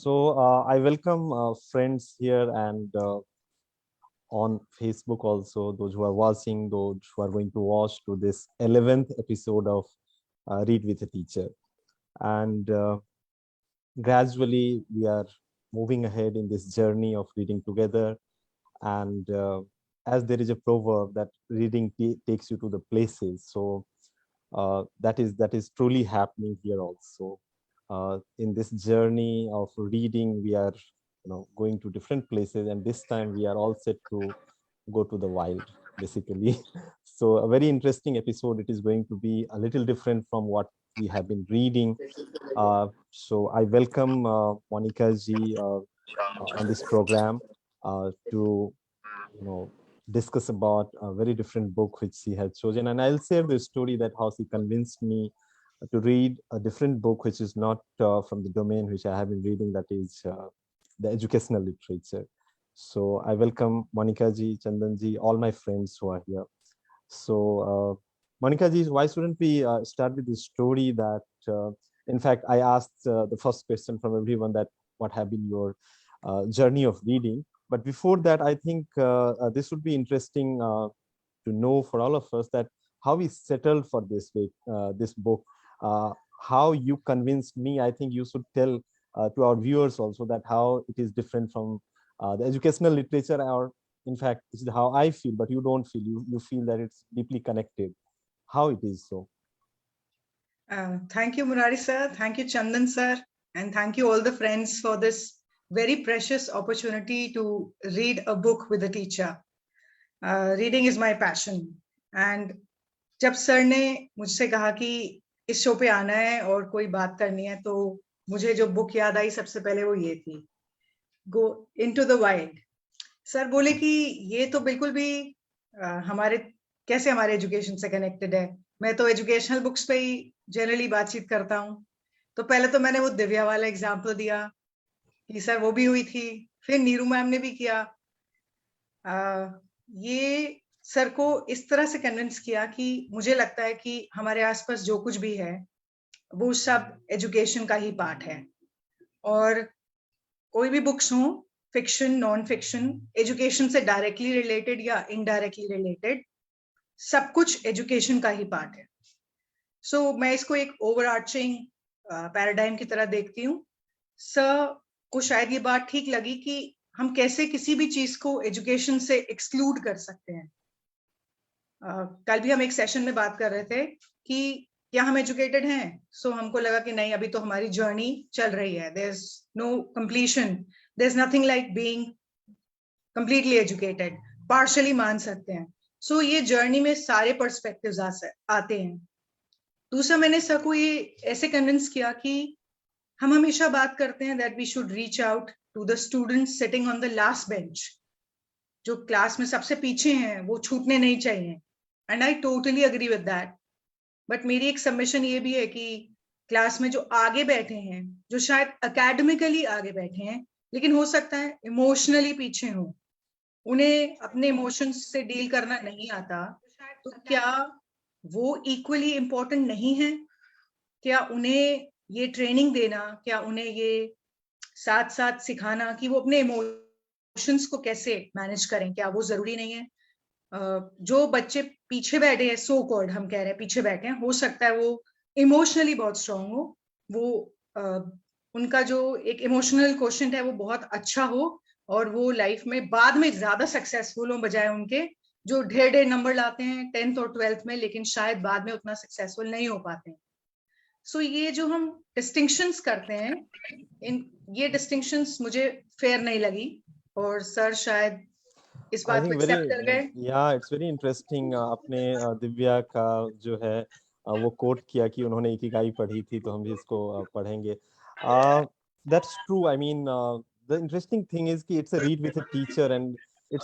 I welcome friends here and on Facebook also, those who are watching, those who are going to watch to this 11th episode of Read with a Teacher. And gradually we are moving ahead in this journey of reading together. And as there is a proverb that reading takes you to the places. So that is truly happening here also. In this journey of reading, we are going to different places, and this time we are all set to go to the wild, basically. So a very interesting episode. It is going to be a little different from what we have been reading. So I welcome Monica ji on this program to discuss about a very different book which she has chosen, and I'll share the story that how she convinced me to read a different book which is not from the domain which I have been reading, that is the educational literature. So I welcome Monica ji, Chandan ji, all my friends who are here. So Monica ji, why shouldn't we start with the story that in fact I asked the first question from everyone, that what have been your journey of reading. But before that, I think this would be interesting to know for all of us that how we settled for this book, how you convinced me. I think you should tell to our viewers also that how it is different from the educational literature, or in fact, this is how I feel, but you don't feel. You feel that it's deeply connected. How it is so? Thank you, Murari sir. Thank you, Chandan sir. And thank you all the friends for this very precious opportunity to read a book with a teacher. Reading is my passion. And जब sir ने मुझसे कहा कि इस show पे आना है और कोई बात करनी है, तो मुझे जो बुक याद आई सबसे पहले वो ये थी, go into the wild. Sir बोले कि ये तो बिल्कुल भी हमारे कैसे हमारे एजुकेशन से कनेक्टेड है। मैं तो एजुकेशनल बुक्स पे ही जनरली बातचीत करता हूँ। तो पहले तो मैंने वो दिव्या वाला एग्जाम्पल दिया कि सर वो भी हुई थी, फिर नीरू मैम ने भी किया। ये सर को इस तरह से कन्विंस किया कि मुझे लगता है कि हमारे आसपास जो कुछ भी है वो सब एजुकेशन का ही पार्ट है। और कोई भी बुक्स हो, फिक्शन, नॉन फिक्शन, एजुकेशन से डायरेक्टली रिलेटेड या इनडायरेक्टली रिलेटेड, सब कुछ एजुकेशन का ही पार्ट है। सो मैं इसको एक ओवरआर्चिंग पैराडाइम की तरह देखती हूँ। सर को शायद ये बात ठीक लगी कि हम कैसे किसी भी चीज को एजुकेशन से एक्सक्लूड कर सकते हैं। कल भी हम एक सेशन में बात कर रहे थे कि क्या हम एजुकेटेड हैं। सो हमको लगा कि नहीं, अभी तो हमारी जर्नी चल रही है। There is no completion, there is nothing like being completely educated. Partially मान सकते हैं। सो ये जर्नी में सारे पर्सपेक्टिव्स आते हैं। दूसरा, मैंने सर को ये ऐसे कन्विंस किया कि हम हमेशा बात करते हैं that we should reach out to the students sitting on the last bench. जो क्लास में सबसे पीछे हैं वो छूटने नहीं चाहिए, and I totally agree with that. But मेरी एक सबमिशन ये भी है कि क्लास में जो आगे बैठे हैं, जो शायद एकेडमिकली आगे बैठे हैं लेकिन हो सकता है इमोशनली पीछे हो, उन्हें अपने इमोशंस से डील करना नहीं आता, तो क्या वो इक्वली इम्पोर्टेंट नहीं है? क्या उन्हें ये ट्रेनिंग देना, क्या उन्हें ये साथ साथ सिखाना कि वो अपने इमोशंस को कैसे मैनेज करें, क्या वो जरूरी नहीं है? जो बच्चे पीछे बैठे हैं, सो कॉल्ड हम कह रहे हैं पीछे बैठे हैं, हो सकता है वो इमोशनली बहुत स्ट्रांग हो, वो उनका जो एक इमोशनल क्वेश्चन है वो बहुत अच्छा हो, और वो लाइफ में बाद में ज्यादा सक्सेसफुल हो, बजाय उनके जो ढेर ढेर नंबर लाते हैं 10th और 12th में, लेकिन शायद बाद में उतना सक्सेसफुल नहीं हो पाते हैं। सो ये जो हम डिस्टिंक्शंस करते हैं, ये डिस्टिंक्शंस मुझे फेयर नहीं लगी, और सर शायद इस बात को एक्सेप्ट कर गए। या इट्स वेरी इंटरेस्टिंग। आपने दिव्या का जो है वो कोट किया कि उन्होंने इकिगाई पढ़ी थी, तो हम भी इसको पढ़ेंगे। That's true. I mean the interesting thing is कि it's a read with a teacher, and it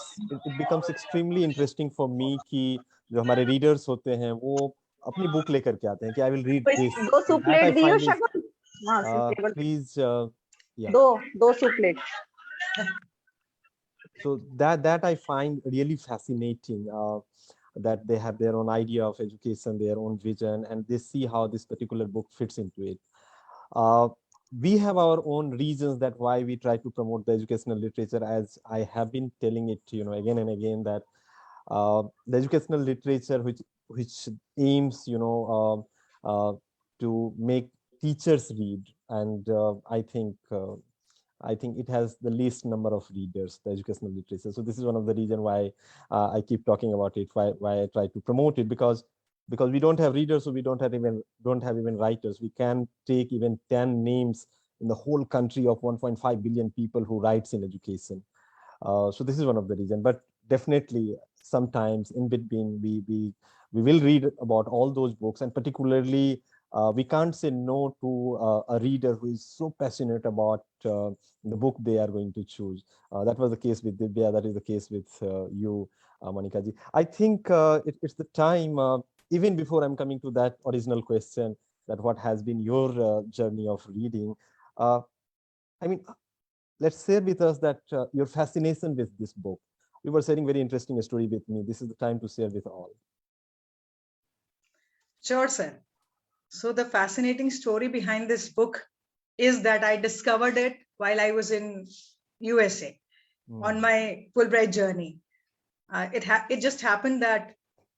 becomes extremely interesting for me कि जो हमारे रीडर्स होते हैं वो अपनी बुक लेकर के आते हैं कि आई विल रीड दिस। दो सूप प्लेट दियो शगुन। प्लीज या दो soup plate. So that I find really fascinating, that they have their own idea of education, their own vision, and they see how this particular book fits into it. we have our own reasons that why we try to promote the educational literature, as I have been telling it, again and again, that the educational literature which aims, to make teachers read, and I think it has the least number of readers, the educational literature. So this is one of the reason why I keep talking about it, why I try to promote it, because we don't have readers, so we don't have even writers. We can take even 10 names in the whole country of 1.5 billion people who writes in education. So this is one of the reason. But definitely, sometimes in between, we will read about all those books, and particularly we can't say no to a reader who is so passionate about the book they are going to choose. That was the case with Divya. That is the case with you, Monica ji. I think it's the time, even before I'm coming to that original question, that what has been your journey of reading. I mean, let's share with us that your fascination with this book. You were sharing very interesting story with me. This is the time to share with all. Sure, sir. So the fascinating story behind this book is that I discovered it while I was in USA on my Fulbright journey. It just happened that,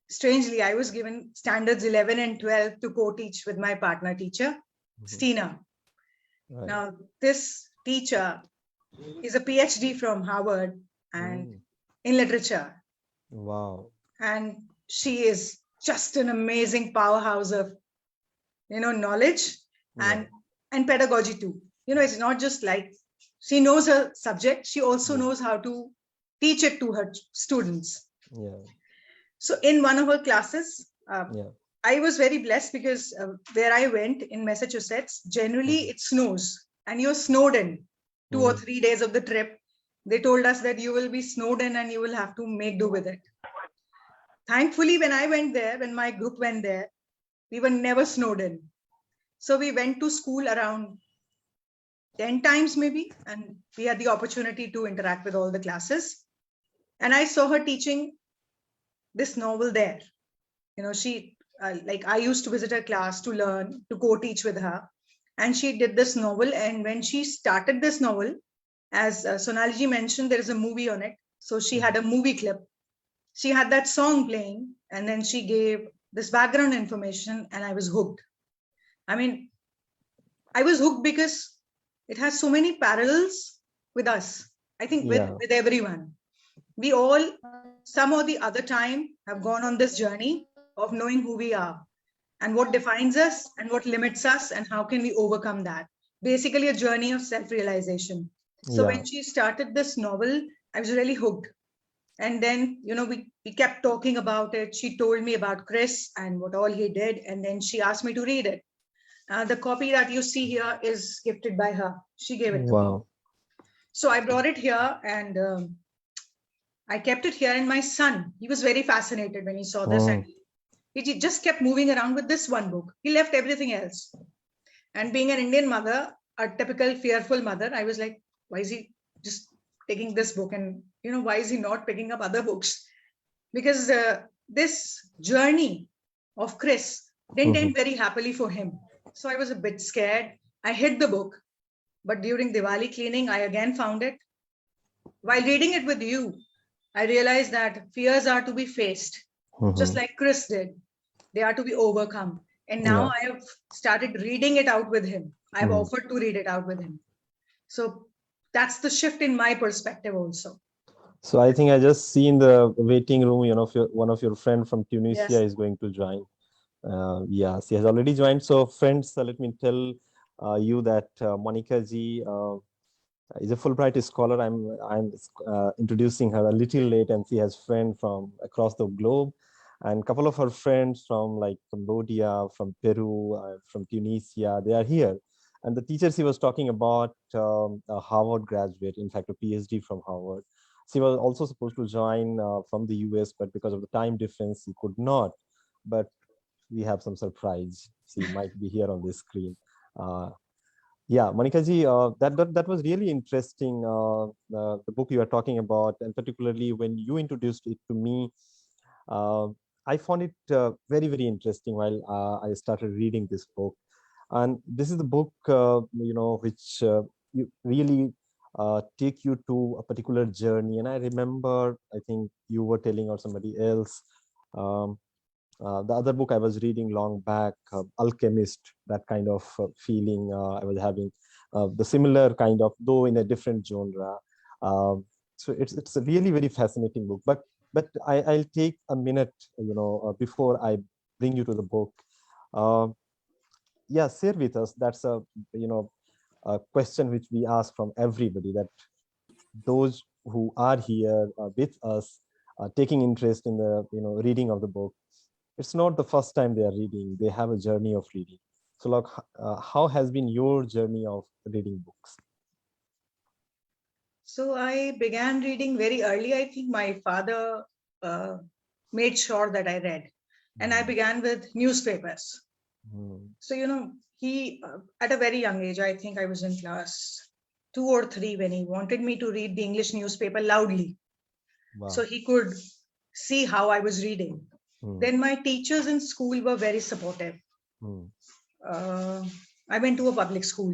strangely, I was given standards 11 and 12 to co-teach with my partner teacher, Stina. Right. Now, this teacher is a PhD from Harvard and in literature. Wow. And she is just an amazing powerhouse of, knowledge and pedagogy too. It's not just like she knows her subject, she also knows how to teach it to her students. Yeah. So in one of her classes, I was very blessed because where I went in Massachusetts, generally it snows and you're snowed in 2 or 3 days of the trip. They told us that you will be snowed in and you will have to make do with it. Thankfully, when I went there, when my group went there, we were never snowed in. So we went to school around 10 times maybe, and we had the opportunity to interact with all the classes. And I saw her teaching this novel there. She, like I used to visit her class to learn, to co-teach with her. And she did this novel. And when she started this novel, as Sonalji mentioned, there is a movie on it. So she had a movie clip. She had that song playing, and then she gave this background information, and I was hooked. I mean, I was hooked because it has so many parallels with us. I think with everyone. We all, some or the other time, have gone on this journey of knowing who we are and what defines us and what limits us and how can we overcome that. Basically, a journey of self-realization. So when she started this novel, I was really hooked. And then, we kept talking about it. She told me about Chris and what all he did. And then she asked me to read it. The copy that you see here is gifted by her. She gave it to me. So I brought it here and I kept it here. And my son, he was very fascinated when he saw this. And he just kept moving around with this one book. He left everything else. And being an Indian mother, a typical fearful mother, I was like, why is he just taking this book? And, why is he not picking up other books? Because this journey of Chris didn't end very happily for him. So I was a bit scared. I hid the book. But during Diwali cleaning, I again found it. While reading it with you, I realized that fears are to be faced, just like Chris did. They are to be overcome. And now I have started reading it out with him. I've offered to read it out with him. So that's the shift in my perspective also. So I think I just see in the waiting room, one of your friend from Tunisia is going to join. She has already joined. So friends, let me tell you that Monica ji is a Fulbright scholar. I'm introducing her a little late, and she has friends from across the globe, and a couple of her friends from like Cambodia, from Peru, from Tunisia. They are here, and the teacher she was talking about, a Harvard graduate, in fact, a PhD from Harvard. She was also supposed to join from the US, but because of the time difference, she could not. But we have some surprise. She might be here on this screen. Monica ji, that was really interesting. The book you are talking about, and particularly when you introduced it to me, I found it very, very interesting while I started reading this book. And this is the book, which you really take you to a particular journey. And I remember, I think you were telling or somebody else, um, the other book I was reading long back, Alchemist, that kind of feeling I was having, the similar kind of, though in a different genre. So it's a really very fascinating book. I'll take a minute, before I bring you to the book. Uh, yeah, share with us. That's a question which we ask from everybody, that those who are here with us, taking interest in the reading of the book, it's not the first time they are reading. They have a journey of reading. So like, how has been your journey of reading books? So I began reading very early. I think my father made sure that I read, and I began with newspapers. So he at a very young age, I think I was in class 2 or 3, when he wanted me to read the English newspaper loudly. Wow. So he could see how I was reading. Then my teachers in school were very supportive. I went to a public school.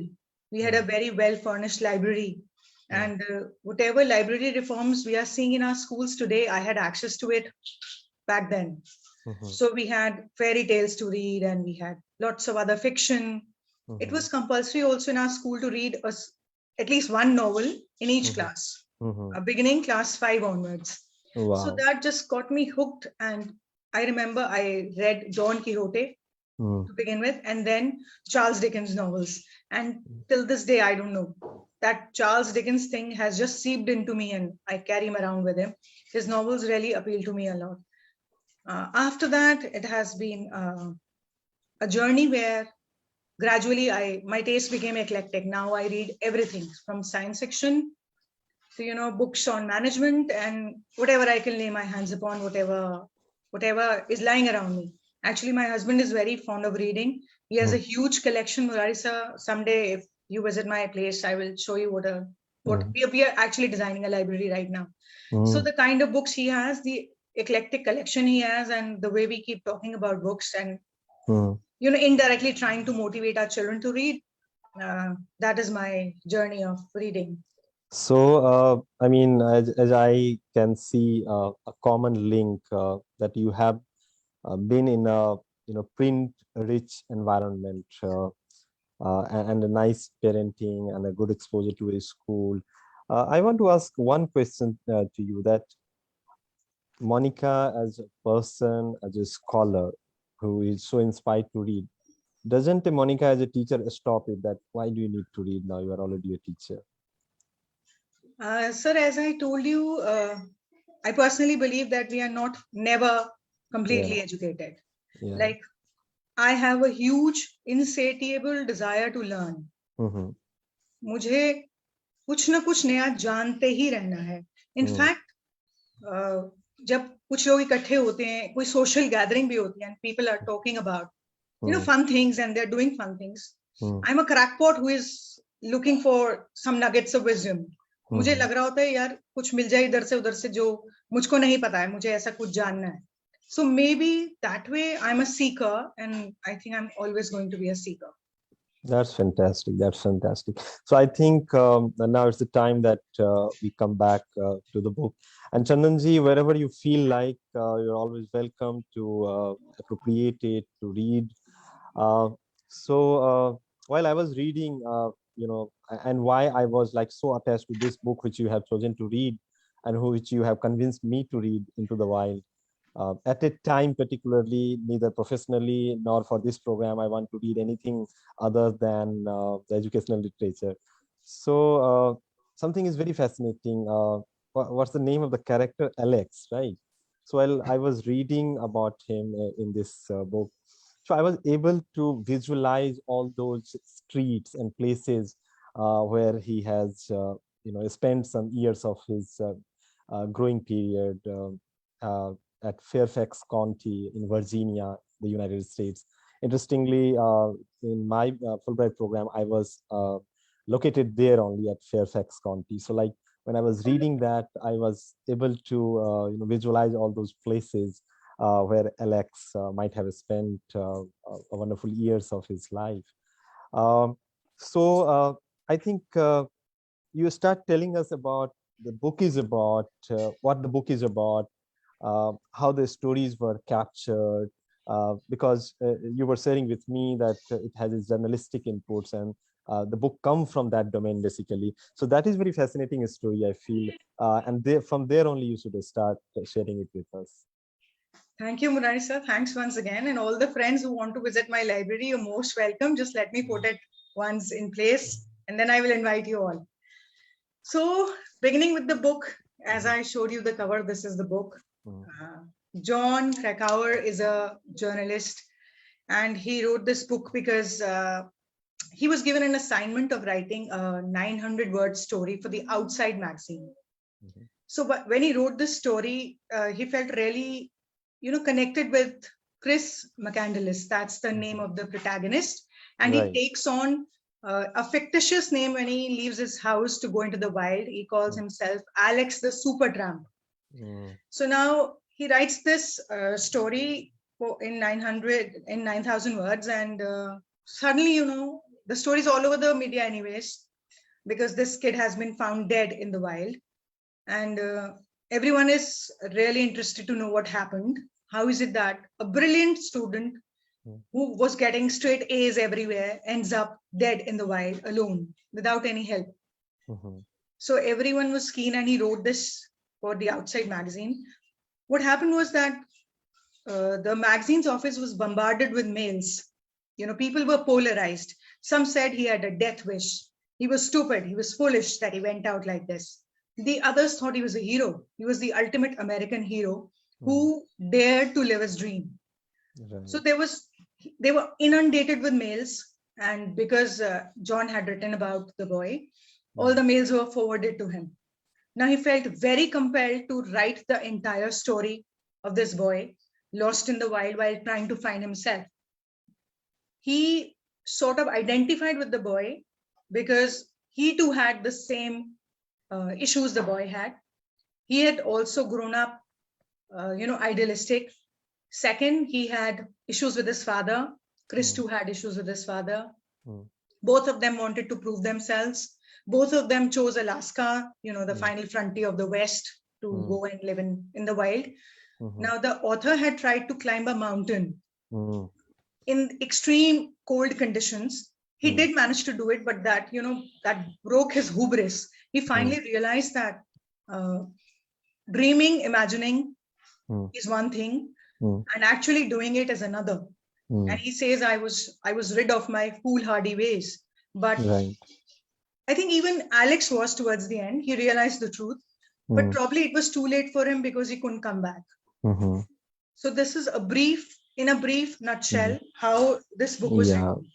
We had a very well furnished library, and whatever library reforms we are seeing in our schools today, I had access to it back then. So we had fairy tales to read, and we had lots of other fiction. It was compulsory also in our school to read at least one novel in each class, beginning class 5 onwards. Wow. So that just got me hooked. And I remember I read Don Quixote to begin with, and then Charles Dickens novels. And till this day, I don't know, that Charles Dickens thing has just seeped into me, and I carry him around with him. His novels really appeal to me a lot. After that, it has been a journey where gradually my taste became eclectic. Now I read everything from science fiction to books on management, and whatever I can lay my hands upon, whatever is lying around me. Actually, my husband is very fond of reading. He has a huge collection. Murari-sir, someday if you visit my place, I will show you what we are actually designing a library right now. So the kind of books he has, the eclectic collection he has, and the way we keep talking about books, and indirectly trying to motivate our children to read, that is my journey of reading. So I mean, as I can see, a common link that you have been in a print rich environment, and a nice parenting and a good exposure to a school. I want to ask one question to you, that Monica, as a person, as a scholar who is so inspired to read, doesn't Monica as a teacher stop it, that why do you need to read now? You are already a teacher. Sir, as I told you, I personally believe that we are never completely educated. Like, I have a huge, insatiable desire to learn. मुझे कुछ ना कुछ नया जानते ही रहना है. In fact, जब कुछ लोग इकट्ठे होते हैं, कोई social gathering भी होती है, and people are talking about fun things, and they're doing fun things. I'm a crackpot who is looking for some nuggets of wisdom. मुझे लग रहा होता है यार कुछ मिल जाए इधर से उधर से जो मुझको नहीं पता है, मुझे ऐसा कुछ जानना है. So maybe that way I'm a seeker, and I think I'm always going to be a seeker. That's fantastic. That's fantastic. So I think now it's the time that we come back to the book. And Chandanji, wherever you feel like, you're always welcome to appropriate it, to read. So while I was reading, and why I was like so attached to this book, which you have chosen to read, and which you have convinced me to read, Into the Wild. At a time, particularly, neither professionally nor for this program, I want to read anything other than the educational literature. So something is very fascinating. What's the name of the character? Alex, right? So while I was reading about him in this book, so I was able to visualize all those streets and places where he has, spent some years of his growing period. At Fairfax County in Virginia, the United States. Interestingly, in my Fulbright program, I was located there only at Fairfax County. So like when I was reading that, I was able to visualize all those places where Alex might have spent wonderful years of his life. I think you start telling us about the book is about, what the book is about, how the stories were captured, because you were sharing with me that it has its journalistic inputs, and the book come from that domain basically. So that is very fascinating story, I feel, and from there only you should start sharing it with us. Thank you, Murari sir. Thanks once again. And all the friends who want to visit my library, you're most welcome. Just let me put it once in place, and then I will invite you all. So, beginning with the book, as I showed you the cover, this is the book. Jon Krakauer is a journalist, and he wrote this book because he was given an assignment of writing a 900-word story for the Outside magazine. So, but when he wrote this story, he felt really, connected with Chris McCandless. That's the name of the protagonist, and Right. he takes on a fictitious name when he leaves his house to go into the wild. He calls himself Alex the Supertramp. So now he writes this story in 9,000 words, and suddenly, the story is all over the media anyways, because this kid has been found dead in the wild, and everyone is really interested to know what happened. How is it that a brilliant student who was getting straight A's everywhere ends up dead in the wild alone without any help? So everyone was keen, and he wrote this for the Outside magazine. What happened was that the magazine's office was bombarded with mails. People were polarized. Some said he had a death wish. He was stupid. He was foolish that he went out like this. The others thought he was a hero. He was the ultimate American hero who dared to live his dream. Right. So they were inundated with mails, and because Jon had written about the boy, all the mails were forwarded to him. Now he felt very compelled to write the entire story of this boy lost in the wild while trying to find himself. He sort of identified with the boy because he too had the same issues the boy had. He had also grown up, idealistic. Second, he had issues with his father. Chris too had issues with his father. Both of them wanted to prove themselves. Both of them chose Alaska, the final frontier of the West, to go and live in the wild. Now, the author had tried to climb a mountain in extreme cold conditions. He did manage to do it, but that broke his hubris. He finally realized that dreaming, imagining is one thing, and actually doing it is another. And he says, I was rid of my foolhardy ways. But Right. I think even Alex was towards the end. He realized the truth, but probably it was too late for him because he couldn't come back. So this is in a brief nutshell, how this book was Yeah. written.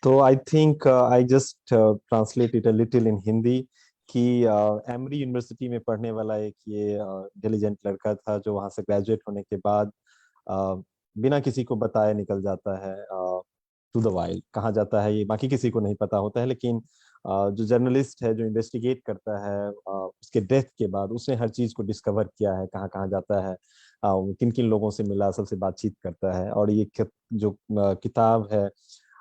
So I think I just translate it a little in Hindi कि emery university में पढ़ने वाला एक ये intelligent लड़का था जो वहां से ग्रेजुएट होने के बाद बिना किसी को बताए निकल जाता है टू द वाइल्ड। कहाँ जाता है ये बाकी किसी को नहीं पता होता है, लेकिन जो जर्नलिस्ट है जो इन्वेस्टिगेट करता है उसके डेथ के बाद उसने हर चीज को डिस्कवर किया है, कहाँ कहाँ जाता है, किन किन लोगों से मिला, सबसे बातचीत करता है। और ये जो किताब है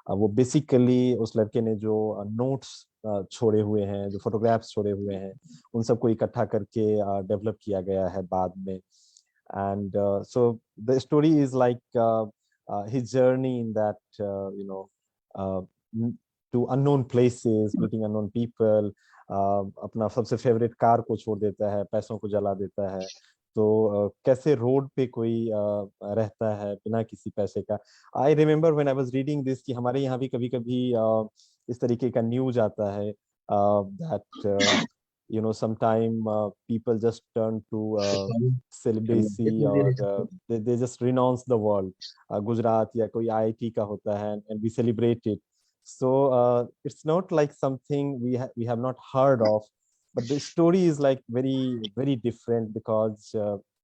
वो बेसिकली उस लड़के ने जो नोट्स छोड़े हुए हैं, जो फोटोग्राफ्स छोड़े हुए हैं, उन सबको इकट्ठा करके डेवलप किया गया है बाद में। And so the story is like his journey in that to unknown places, meeting unknown people, अपना सबसे फेवरेट कार को छोड़ देता है, पैसों को जला देता है। तो कैसे रोड पे कोई रहता है बिना किसी पैसे का। I remember when I was reading this कि हमारे यहाँ भी कभी कभी इस तरीके का न्यूज आता है that sometime people just turn to celibacy or they just renounce the world. Gujarat या कोई IIT का होता है and we celebrate it. So it's not like something we have not heard of, but the story is like very very different because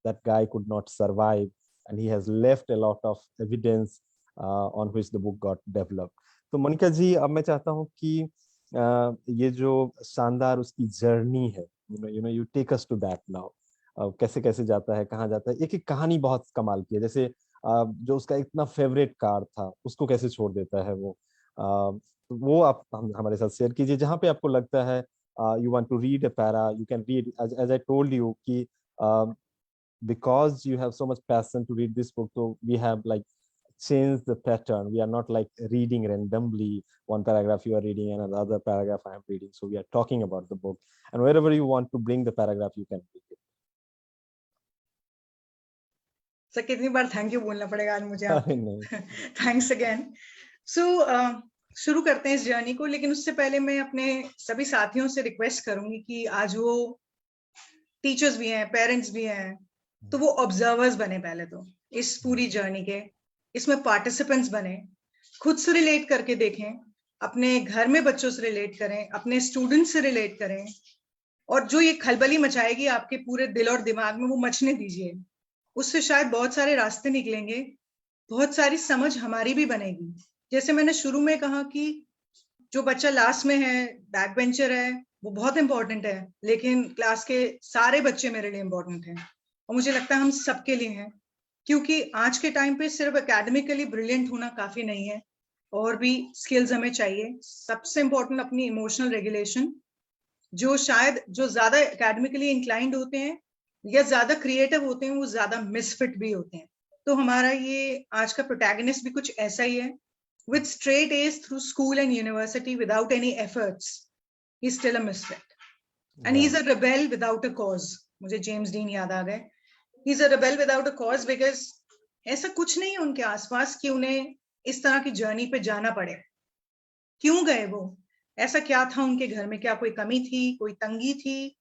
that guy could not survive and he has left a lot of evidence on which the book got developed. तो मोनिका जी, अब मैं चाहता हूँ कि ये जो शानदार उसकी जर्नी है, you take us to that now. कैसे कैसे जाता है, कहाँ जाता है, एक एक कहानी बहुत कमाल की है। जैसे जो उसका इतना फेवरेट कार था उसको कैसे छोड़ देता है वो, वो आप हमारे साथ शेयर कीजिए जहाँ पे आपको लगता है you want to read a para, you can read as I told you कि because you have so much passion to read this book, so we have like changed the pattern. We are not like reading randomly one paragraph you are reading and another paragraph I am reading. So we are talking about the book, and wherever you want to bring the paragraph, you can read it. Sir कितनी बार thank you बोलना पड़ेगा आज मुझे अरे नहीं, thanks again. सो शुरू करते हैं इस जर्नी को, लेकिन उससे पहले मैं अपने सभी साथियों से रिक्वेस्ट करूंगी कि आज वो टीचर्स भी हैं, पेरेंट्स भी हैं, तो वो ऑब्जर्वर्स बने पहले तो इस पूरी जर्नी के, इसमें पार्टिसिपेंट्स बने, खुद से रिलेट करके देखें, अपने घर में बच्चों से रिलेट करें, अपने स्टूडेंट्स से रिलेट करें, और जो ये खलबली मचाएगी आपके पूरे दिल और दिमाग में वो मचने दीजिए। उससे शायद बहुत सारे रास्ते निकलेंगे, बहुत सारी समझ हमारी भी बनेगी। जैसे मैंने शुरू में कहा कि जो बच्चा लास्ट में है, बैक बेंचर है, वो बहुत इंपॉर्टेंट है, लेकिन क्लास के सारे बच्चे मेरे लिए इंपॉर्टेंट हैं, और मुझे लगता है हम सबके लिए हैं, क्योंकि आज के टाइम पे सिर्फ एकेडमिकली ब्रिलियंट होना काफी नहीं है, और भी स्किल्स हमें चाहिए। सबसे इंपॉर्टेंट अपनी इमोशनल रेगुलेशन, जो शायद जो ज्यादा एकेडमिकली इंक्लाइंड होते हैं या ज्यादा क्रिएटिव होते हैं, वो ज्यादा मिसफिट भी होते हैं। तो हमारा ये आज का प्रोटैगनिस्ट भी कुछ ऐसा ही है, with straight A's through school and university without any efforts. He's still a misfit. And he's a rebel without a cause. मुझे जेम्स डीन याद आ गए। He's a rebel without a cause because ऐसा कुछ नहीं है उनके आसपास कि उन्हें इस तरह की जर्नी पे जाना पड़े। क्यों गए वो? ऐसा क्या था उनके घर में? क्या कोई कमी थी, कोई तंगी थी?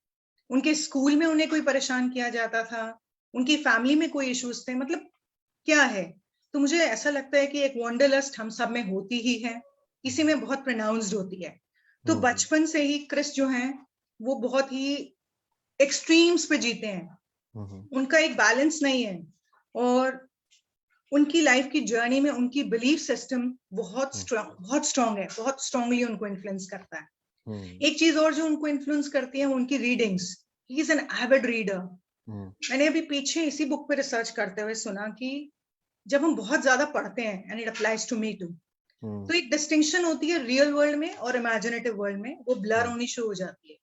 उनके स्कूल में उन्हें कोई परेशान किया जाता था? उनकी फैमिली में कोई इश्यूज थे? मतलब क्या है? तो मुझे ऐसा लगता है कि एक वंडरलस्ट हम सब में होती ही है, किसी में बहुत प्रोनाउंस्ड होती है। तो बचपन से ही क्रिस जो हैं वो बहुत ही एक्सट्रीम्स पे जीते हैं, उनका एक बैलेंस नहीं है, और उनकी लाइफ की जर्नी में उनकी बिलीफ सिस्टम बहुत स्ट्रांग है, बहुत स्ट्रांगली उनको इन्फ्लुएंस करता है। एक चीज और जो उनको इन्फ्लुएंस करती है, उनकी readings. He is an avid reader. मैंने अभी पीछे इसी बुक पे रिसर्च करते हुए सुना कि जब हम बहुत ज्यादा पढ़ते हैं, and it applies to me too, तो एक डिस्टिंक्शन होती है रियल वर्ल्ड में और इमेजिनेटिव वर्ल्ड में, वो ब्लर होनी शुरू हो जाती है।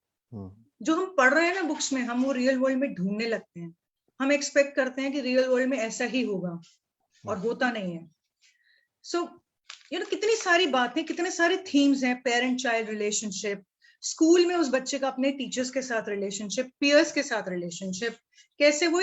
जो हम पढ़ रहे हैं ना बुक्स में, हम वो रियल वर्ल्ड में ढूंढने लगते हैं। हम एक्सपेक्ट करते हैं कि रियल वर्ल्ड में ऐसा ही होगा, और होता नहीं है। सो कितनी सारी बातें, कितने सारे थीम्स हैं, पेरेंट चाइल्ड रिलेशनशिप, स्कूल में उस बच्चे का अपने टीचर्स के साथ रिलेशनशिप, पियर्स के साथ रिलेशनशिप, कैसे वो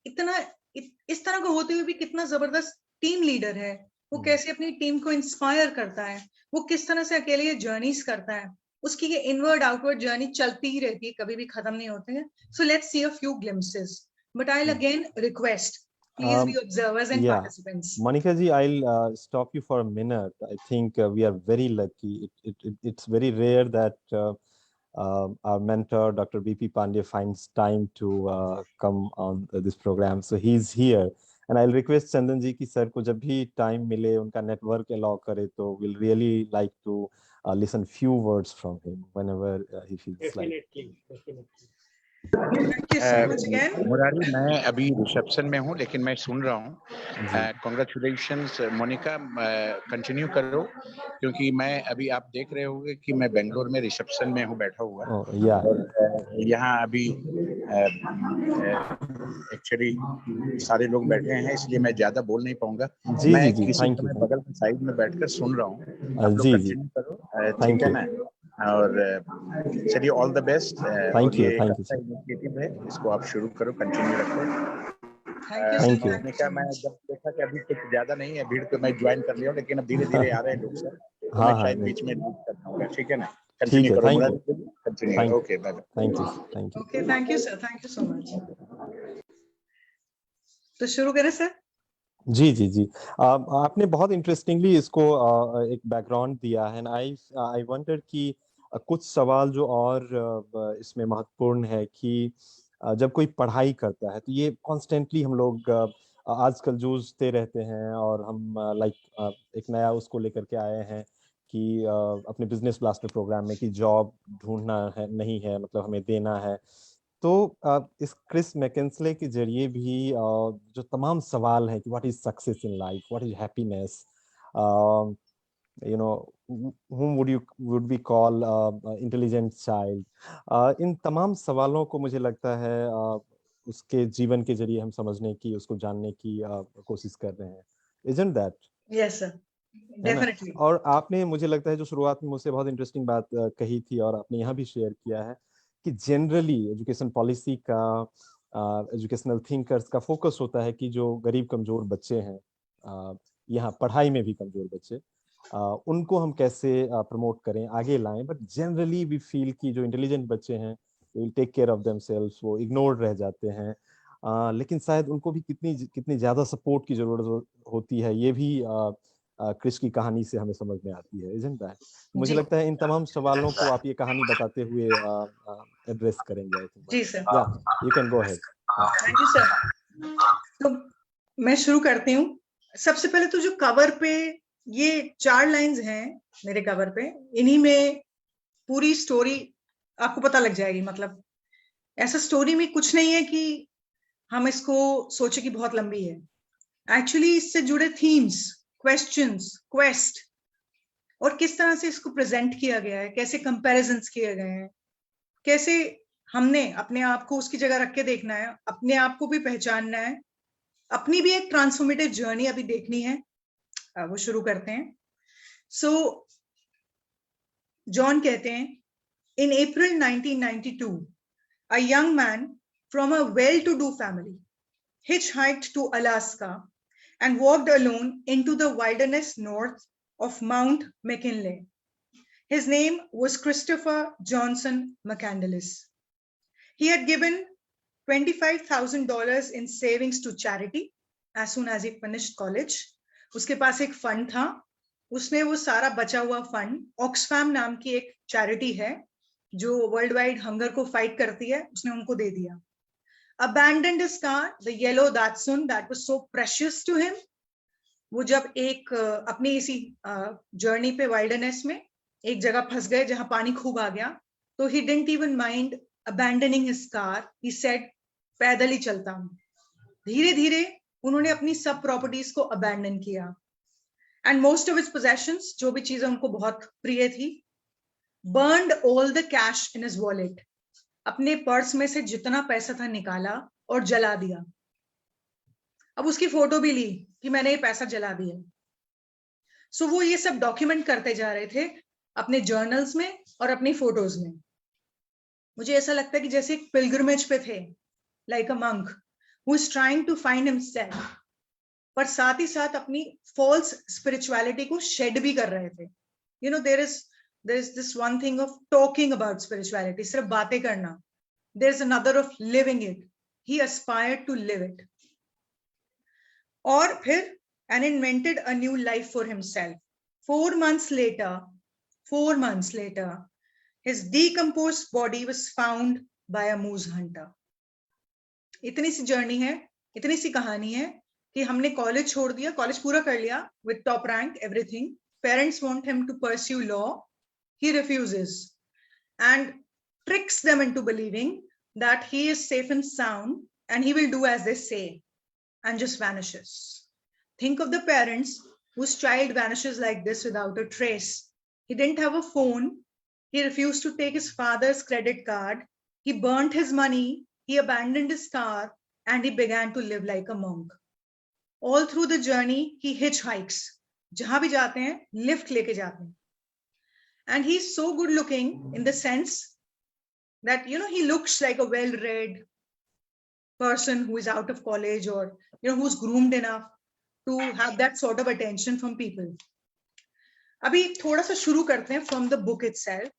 इतना इस तरह का होते हुए भी कितना जबरदस्त टीम लीडर है, वो कैसे अपनी टीम को इंस्पायर करता है, वो किस तरह से अकेले ये जर्नीज करता है, उसकी ये इनवर्ड आउटवर्ड जर्नी चलती ही रहती है, कभी भी खत्म नहीं होती है। So let's see a few glimpses, but I will again request, please be observers and participants. Monica ji, I'll stop you for a minute. I think we are very lucky. It's very rare that our mentor, Dr. BP Pandey, finds time to come on this program. So he's here. And I'll request Chandan ji ki sir ko jab bhi time mile, unka network allow kare, to we'll really like to listen few words from him whenever he feels Definitely. Murari, मैं अभी reception में हूँ, लेकिन मैं सुन रहा हूँ। Congratulations Monika, continue करो, क्योंकि मैं अभी, आप देख रहे होंगे कि मैं बेंगलोर में रिसेप्शन में हूँ बैठा हुआ। और यहाँ अभी एक्चुअली सारे लोग बैठे हैं, इसलिए मैं ज्यादा बोल नहीं पाऊंगा। मैं किसी समय बगल में साइड में बैठकर सुन रहा हूँ। आप लोग कंटिन्यू करो, ठीक है ना? और चलिए, all the best. Thank you. Initiative है, इसको आप शुरू करो, कंटिन्यू रखो। Thank you. मैं जब देखा कि अभी कुछ ज्यादा नहीं है भीड़, तो मैं ज्वाइन कर लिया, लेकिन अब धीरे धीरे आ रहे हैं लोग सर, तो मैं शायद बीच में लीड कर पाऊंगा। ठीक है ना? कंटिन्यू करो Murari, continue. Okay, bye bye. Thank you. Okay, thank you sir, thank you so much. तो शुरू करें सर? जी। आपने बहुत इंटरेस्टिंगली इसको एक बैकग्राउंड दिया है। आई वांटेड कि कुछ सवाल जो और इसमें महत्वपूर्ण है कि जब कोई पढ़ाई करता है तो ये कॉन्स्टेंटली हम लोग आजकल जूझते रहते हैं, और हम एक नया उसको लेकर के आए हैं कि अपने बिजनेस ब्लास्टर प्रोग्राम में कि जॉब ढूंढना है, नहीं है, मतलब हमें देना है। तो इस क्रिस मैकिन्से के जरिए भी जो तमाम सवाल हैं कि what is success in life, what is happiness, you know, whom would we call intelligent child? इन तमाम सवालों को मुझे लगता है उसके जीवन के जरिए हम समझने की, उसको जानने की कोशिश कर रहे हैं. Isn't that? Yes, sir. है ना? Definitely. और आपने, मुझे लगता है, जो शुरुआत में मुझसे बहुत इंटरेस्टिंग बात कही थी और आपने यहाँ भी शेयर किया है कि जनरली एजुकेशन पॉलिसी का, एजुकेशनल थिंकर्स का फोकस होता है कि जो गरीब कमजोर बच्चे हैं, यहाँ पढ़ाई में भी कमजोर बच्चे, उनको हम कैसे प्रमोट करें, आगे लाएं. बट जनरली वी फील कि जो इंटेलिजेंट बच्चे हैं will take care of themselves, वो इग्नोर्ड रह जाते हैं. लेकिन शायद उनको भी कितनी कितनी ज्यादा सपोर्ट की जरूरत होती है, ये भी क्रिश की कहानी से हमें समझ में आती है. Isn't that? मुझे जी. लगता है इन तमाम सवालों को आप ये कहानी बताते हुए एड्रेस करेंगे. I think. जी sir. Yeah you can go ahead. Thank you sir. तो मैं शुरू करती हूँ. सबसे पहले तो जो कवर पे ये 4 लाइंस हैं मेरे कवर पे, इन्हीं में पूरी स्टोरी आपको पता लग जाएगी. मतलब ऐसा स्टोरी में कुछ नहीं है कि हम इसको सोचे कि बहुत लंबी है. एक्चुअली इससे जुड़े थीम्स, क्वेश्चंस, क्वेस्ट और किस तरह से इसको प्रेजेंट किया गया है, कैसे कंपैरिजंस किए गए हैं, कैसे हमने अपने आप को उसकी जगह रख के देखना है, अपने आप को भी पहचानना है, अपनी भी एक ट्रांसफॉर्मेटिव जर्नी अभी देखनी है. वो शुरू करते हैं. सो जॉन कहते हैं, इन अप्रैल 1992 a young man from a well-to-do family hitchhiked to Alaska and walked alone into the wilderness north of Mount McKinley. His name was Christopher Johnson McCandless. He had given $25,000 in savings to charity as soon as he finished college. उसके पास एक fund था, उसने वो सारा बचा हुआ fund Oxfam नाम की एक चैरिटी है जो वर्ल्ड वाइड हंगर को फाइट करती है, उसने उनको दे दिया. Abandoned his car, the yellow Datsun that was so precious to him. वो जब एक अपनी इसी जर्नी पे वाइल्डरनेस में एक जगह फंस गए जहां पानी खूब आ गया, तो he didn't even mind abandoning his car. He said, पैदल ही चलता हूं. धीरे धीरे उन्होंने अपनी सब प्रॉपर्टीज को अबैंडन किया. And most of his possessions, जो भी चीजें उनको बहुत प्रिय थी, burned all the cash in his wallet. अपने पर्स में से जितना पैसा था निकाला और जला दिया. अब उसकी फोटो भी ली कि मैंने ये पैसा जला दिया. सो वो ये सब डॉक्यूमेंट करते जा रहे थे अपने जर्नल्स में और अपनी फोटोज में. मुझे ऐसा लगता है कि जैसे एक पिलग्रिमेज पे थे, like a monk who is trying to find himself, पर साथ ही साथ अपनी फॉल्स स्पिरिचुअलिटी को शेड भी कर रहे थे. You know, there is this one thing of talking about spirituality, सिर्फ बातें करना. There is another of living it. He aspired to live it. और फिर and invented a new life for himself. 4 months later, his decomposed body was found by a moose hunter. इतनी सी journey है, इतनी सी कहानी है कि हमने कॉलेज छोड़ दिया, कॉलेज पूरा कर लिया with top rank, everything. Parents want him to pursue law. He refuses and tricks them into believing that he is safe and sound and he will do as they say, and just vanishes. Think of the parents whose child vanishes like this without a trace. He didn't have a phone. He refused to take his father's credit card. He burnt his money. He abandoned his car and he began to live like a monk. All through the journey, he hitchhikes. जहां भी जाते हैं, lift लेके जाते हैं. And he's so good looking in the sense that, you know, he looks like a well-read person who is out of college or, you know, who's groomed enough to have that sort of attention from people. अभी थोड़ा सा शुरू करते हैं from the book itself.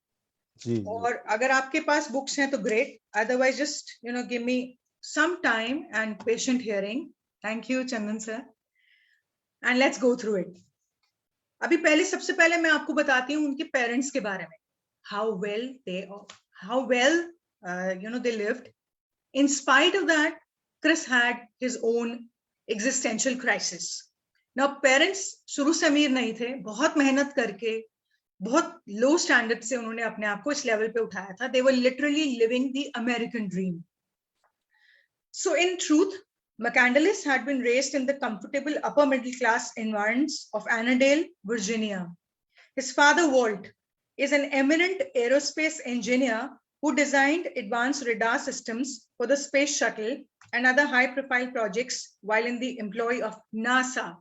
जी. और अगर आपके पास books हैं तो great. Otherwise, just, you know, give me some time and patient hearing. Thank you, Chandan sir. And let's go through it. अभी सबसे पहले मैं आपको बताती हूँ उनके पेरेंट्स के बारे में. How well they lived. In spite of that, Chris had his own existential crisis. Now, parents शुरू से अमीर नहीं थे, बहुत मेहनत करके बहुत लो स्टैंडर्ड से उन्होंने अपने आप को इस लेवल पे उठाया था. They were literally living the American dream. So in truth, McCandless had been raised in the comfortable upper middle class environs of Annandale, Virginia. His father, Walt, is an eminent aerospace engineer who designed advanced radar systems for the space shuttle and other high-profile projects while in the employ of NASA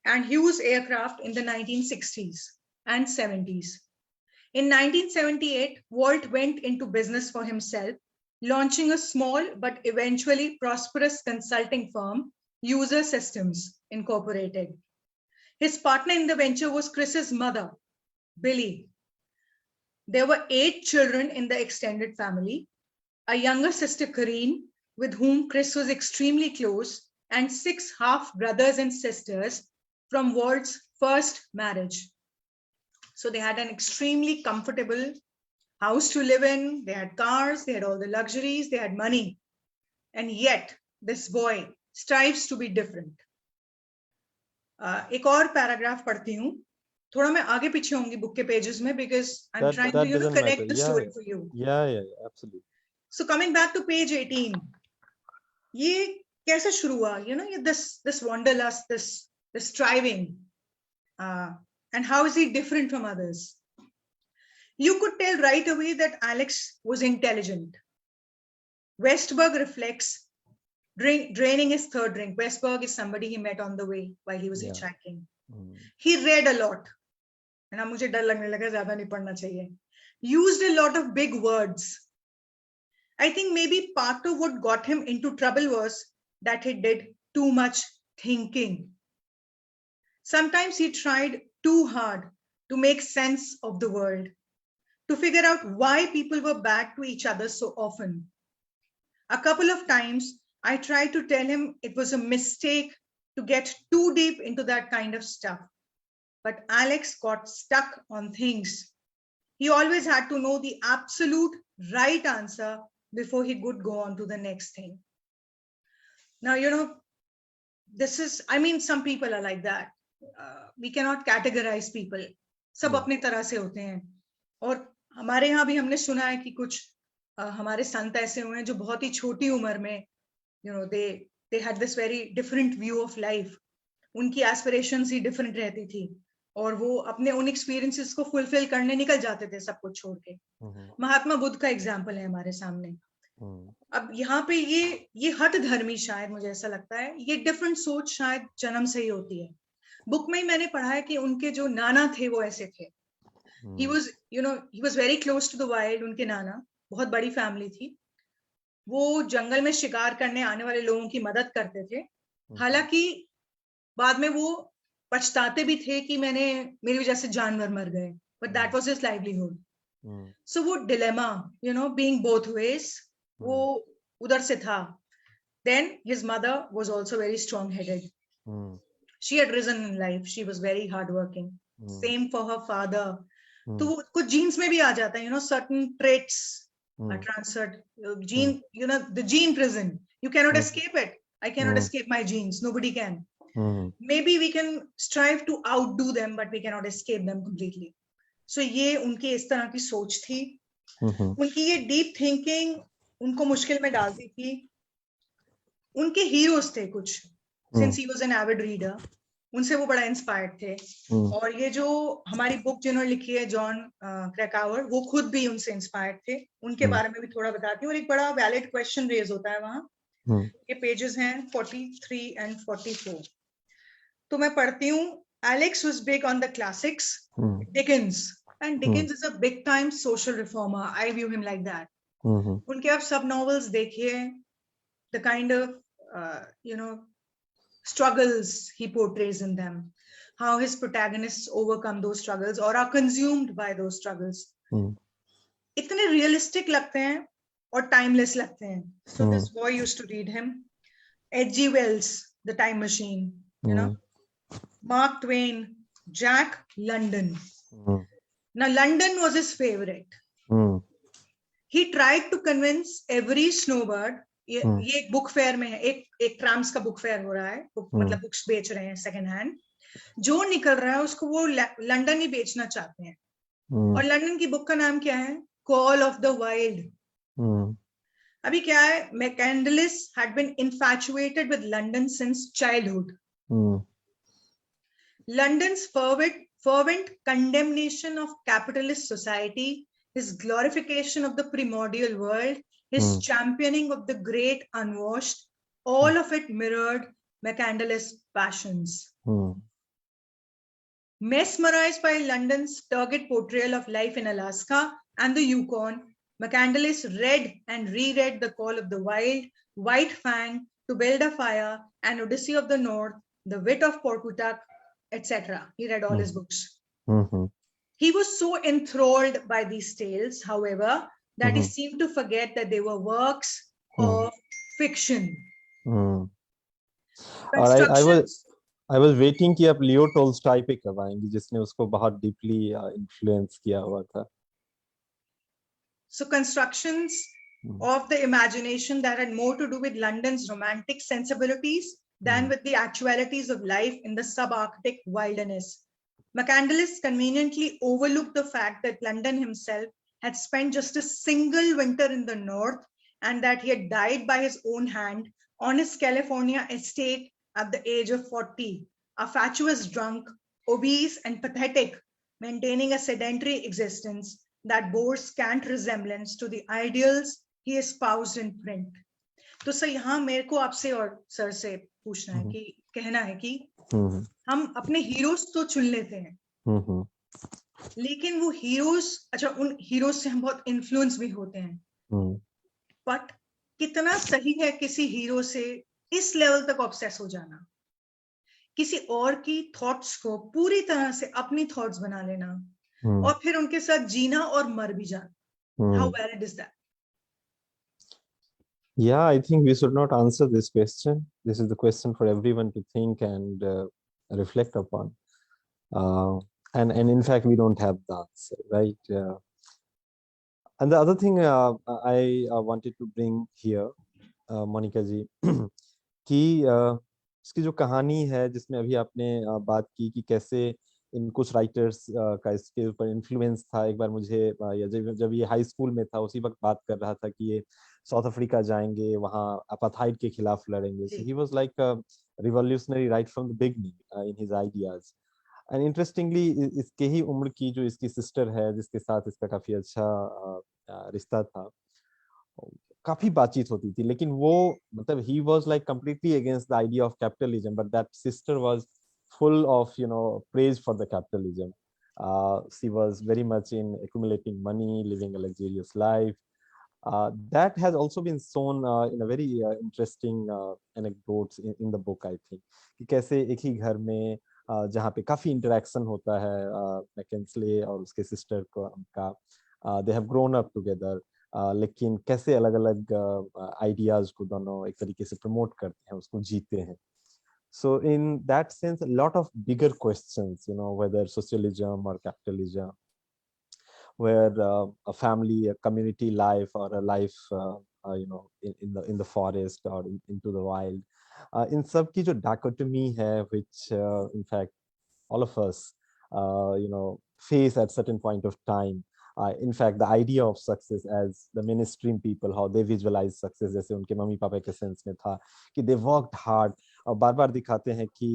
and Hughes Aircraft in the 1960s and 70s. In 1978, Walt went into business for himself, launching a small but eventually prosperous consulting firm, User Systems Incorporated. His partner in the venture was Chris's mother, Billy. There were 8 children in the extended family, a younger sister, Corinne, with whom Chris was extremely close, and 6 half-brothers and sisters from Walt's first marriage. So they had an extremely comfortable house to live in, they had cars, they had all the luxuries, they had money. And yet, this boy strives to be different. एक और paragraph पढ़ती हूँ, थोड़ा मैं आगे पीछे होंगी book के पेजेस में because I'm trying to connect the story for you. Yeah, absolutely. So coming back to page 18, ये कैसे शुरू हुआ? This wanderlust, this striving, and how is he different from others? You could tell right away that Alex was intelligent. Westberg reflects draining his third drink. Westberg is somebody he met on the way while he was hitchhiking. He read a lot. And now मुझे डर लगने लगा, ज़्यादा नहीं पढ़ना चाहिए. Used a lot of big words. I think maybe part of what got him into trouble was that he did too much thinking. Sometimes he tried too hard to make sense of the world, to figure out why people were bad to each other so often. A couple of times, I tried to tell him it was a mistake to get too deep into that kind of stuff. But Alex got stuck on things. He always had to know the absolute right answer before he could go on to the next thing. Now, some people are like that. We cannot categorize people. सब अपनी तरह से होते हैं. और हमारे यहाँ भी हमने सुना है कि कुछ हमारे संत ऐसे हुए हैं जो बहुत ही छोटी उम्र में they had this very different view of life. उनकी aspirations ही different रहती थी और वो अपने उन experiences को fulfill करने निकल जाते थे सब कुछ छोड़ के. महात्मा बुद्ध का एग्जाम्पल है हमारे सामने. अब यहाँ पे ये हठ धर्मी शायद मुझे ऐसा लगता है, ये डिफरेंट सोच शायद जन्म से ही होती है. बुक में ही मैंने पढ़ा है कि उनके जो नाना थे वो ऐसे थे. he was very close to the wild. उनके नाना, बहुत बड़ी फैमिली थी, वो जंगल में शिकार करने आने वाले लोगों की मदद करते थे. हालांकि बाद में वो पछताते भी थे कि मेरी वजह से जानवर मर गए, but that was his livelihood. So वो dilemma, being both ways, वो उधर से था. Then his mother was also very strong-headed. She had risen in life. She was very hardworking. Same for her father. तो कुछ genes में भी आ जाता है, certain traits are transferred. Gene, the gene prison. You cannot escape it. I cannot escape my genes. Nobody can. Maybe we can strive to outdo them, but we cannot escape them completely. So ये उनकी इस तरह की सोच थी. उनकी ये deep thinking उनको मुश्किल में डालती थी. उनके heroes थे कुछ. Since he was an avid reader, उनसे वो बड़ा inspired थे. और ये जो हमारी book जिन्होंने लिखी है जॉन क्रैकावर, वो खुद भी उनसे inspired थे. उनके बारे में भी थोड़ा बताती हूँ. और एक बड़ा valid question raise होता है वहाँ. ये pages हैं 43 and 44. तो मैं पढ़ती हूँ. Alex was big on the classics. Dickens. And Dickens is a big time social reformer. I view him like that. उनके आप सब novels देखिए. The kind of struggles he portrays in them, how his protagonists overcome those struggles or are consumed by those struggles. इतने realistic लगते हैं और timeless लगते हैं. So this boy used to read him. H.G. Wells, The Time Machine, Mark Twain, Jack London. Now London was his favorite. He tried to convince every snowbird. ये एक book fair में है, एक ट्राम्स का book fair हो रहा है, मतलब बुक्स बेच रहे हैं सेकंड हैंड. जो निकल रहा है उसको वो लंदन ही बेचना चाहते हैं. और लंदन की बुक का नाम क्या है? Call of the wild. अभी क्या है? मैकेंडलिस had been infatuated with London since childhood. London's fervent condemnation of capitalist society, his glorification of the primordial world, his championing of the great unwashed, all of it mirrored McCandless's passions. Mesmerized by London's turgid portrayal of life in Alaska and the Yukon, McCandless read and reread The Call of the Wild, White Fang, To Build a Fire, and Odyssey of the North, The Wit of Pawcatuck, etc. He read all his books. He was so enthralled by these tales, however, that he seemed to forget that they were works of fiction. और I was waiting कि आप लियो Tolstoy पे कब आएंगी जिसने उसको बहुत deeply influence किया हुआ था. So constructions of the imagination that had more to do with London's romantic sensibilities than with the actualities of life in the subarctic wilderness. McCandless conveniently overlooked the fact that London himself had spent just a single winter in the north and that he had died by his own hand on his California estate at the age of 40, a fatuous drunk, obese and pathetic, maintaining a sedentary existence that bore scant resemblance to the ideals he espoused in print. तो sir यहाँ मेरे को आपसे और sir से पूछना है कि कहना है कि हम अपने हीरोज तो चुन लेते हैं लेकिन वो हीरोज अच्छा उन हीरोज से हम बहुत इन्फ्लुएंस भी होते हैं बट कितना सही है किसी हीरो से इस लेवल तक ऑब्सेस हो जाना किसी और की थॉट्स को पूरी तरह से अपनी थॉट्स बना लेना और फिर उनके साथ जीना और मर भी जाना how valid is that Yeah, I think we should not answer this question. This is the question for everyone to think and reflect upon. And in fact, we don't have the answer, right? And the other thing I wanted to bring here, Monica ji, कि इसकी जो कहानी है जिसमें अभी आपने बात की कि कैसे इन कुछ राइटर्स का इसके ऊपर इन्फ्लुएंस था. एक बार मुझे जब ये हाई स्कूल में था उसी वक्त बात कर रहा था कि ये साउथ अफ्रीका जाएंगे वहाँ अपार्थाइड के खिलाफ लड़ेंगे. So he was like a revolutionary right from the beginning in his ideas. And interestingly इसके ही उम्र की जो इसकी सिस्टर है जिसके साथ इसका काफी अच्छा रिश्ता था काफी बातचीत होती थी लेकिन वो मतलब he was like completely against the idea of capitalism but that sister was full of praise for the capitalism. She was very much in accumulating money, living a luxurious life. That has also been shown in a very interesting anecdotes in the book, I think. कि कैसे एक ही घर में जहाँ पे काफी interaction होता है मैकेंस्ले और उसके सिस्टर का they have grown up together. लेकिन कैसे अलग अलग आइडियाज को दोनों एक तरीके से प्रमोट करते हैं उसको जीते हैं. So in that sense, a lot of bigger questions, whether socialism or capitalism, where a family, a community life, or a life, in the forest or into the wild, in सब की जो dichotomy है, which in fact all of us, face at certain point of time. In fact, the idea of success as the mainstream people, how they visualize success, जैसे उनके mummy papa के sense में था कि they worked hard. और बार बार दिखाते हैं कि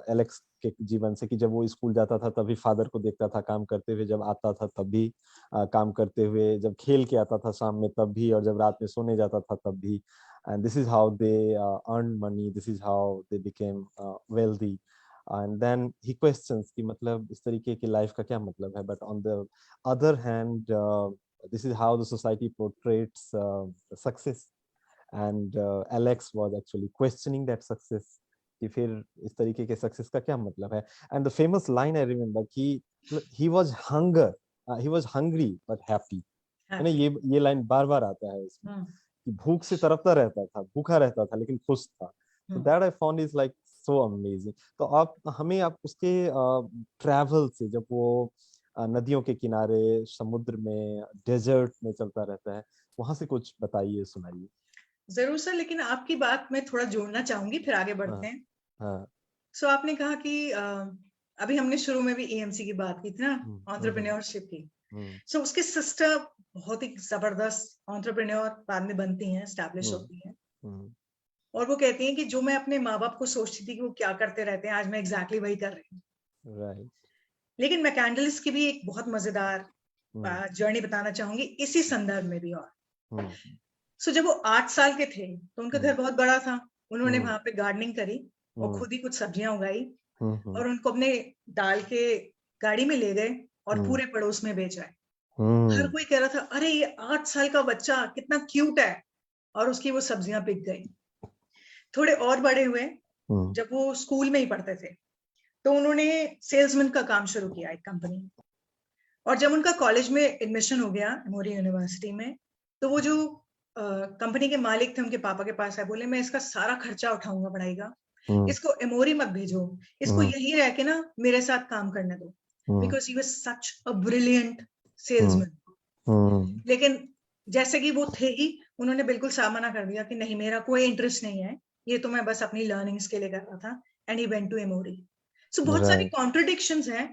एलेक्स के जीवन से कि जब वो स्कूल जाता था तभी फादर को देखता था काम करते हुए, जब आता था तब भी काम करते हुए, जब खेल के आता था शाम में तब भी, और जब रात में सोने जाता था तब भी. And this is how they earned money. This is how they became wealthy. And then he questions कि मतलब इस तरीके की लाइफ का क्या मतलब है. But on the other hand, this is how the society portrays success. And Alex was actually questioning that success. कि फिर इस तरीके के सक्सेस का क्या मतलब है. And the famous line I remember कि he was hungry but happy. ये लाइन बार बार आता है इसमें कि भूख से तड़पता रहता था, भूखा रहता था लेकिन खुश था. So that I found is like so amazing. तो आप उसके ट्रैवल से, जब वो नदियों के किनारे, समुद्र में, डेजर्ट में चलता रहता है, वहां से कुछ बताइए, सुनाइए. जरूर सर, लेकिन आपकी बात मैं थोड़ा जोड़ना चाहूंगी, फिर आगे बढ़ते हैं. सो आपने कहा कि अभी हमने शुरू में भी EMC की बात की थी ना, एंटरप्रेन्योरशिप की. सो उसकी सिस्टर बहुत ही जबरदस्त एंटरप्रेन्योर बाद में बनती हैं, एस्टैब्लिश होती हैं, और वो कहती हैं कि जो मैं अपने माँ बाप को सोचती थी कि वो क्या करते रहते हैं, आज मैं एग्जैक्टली वही कर रही हूँ. लेकिन मैकेंडलिस की भी एक बहुत मजेदार जर्नी बताना चाहूंगी इसी संदर्भ में भी। और सो जब वो 8 साल के थे तो उनका घर बहुत बड़ा था, उन्होंने वहां पे गार्डनिंग करी और खुद ही कुछ सब्जियां उगाई और उनको अपने डाल के गाड़ी में ले गए और पूरे पड़ोस में बेचा। हर कोई कह रहा था अरे ये 8 साल का बच्चा कितना क्यूट है, और उसकी वो सब्जियां बिक गई। थोड़े और बड़े हुए, जब वो स्कूल में ही पढ़ते थे तो उन्होंने सेल्समैन का काम शुरू किया एक कंपनी में। और जब उनका कॉलेज में एडमिशन हो गया एमोरी यूनिवर्सिटी में, तो वो जो कंपनी के मालिक थे उनके पापा के पास आए, बोले मैं इसका सारा खर्चा उठाऊंगा पढ़ाई का, इसको एमोरी मत भेजो, इसको यही रह के ना मेरे साथ काम करने दो, because he was such a brilliant salesman. लेकिन जैसे कि वो थे ही, उन्होंने बिल्कुल साफ मना कर दिया कि नहीं मेरा कोई इंटरेस्ट नहीं है, ये तो मैं बस अपनी लर्निंग्स के लिए कर रहा था। And he went to Emory. So बहुत सारी कॉन्ट्रडिक्शंस हैं।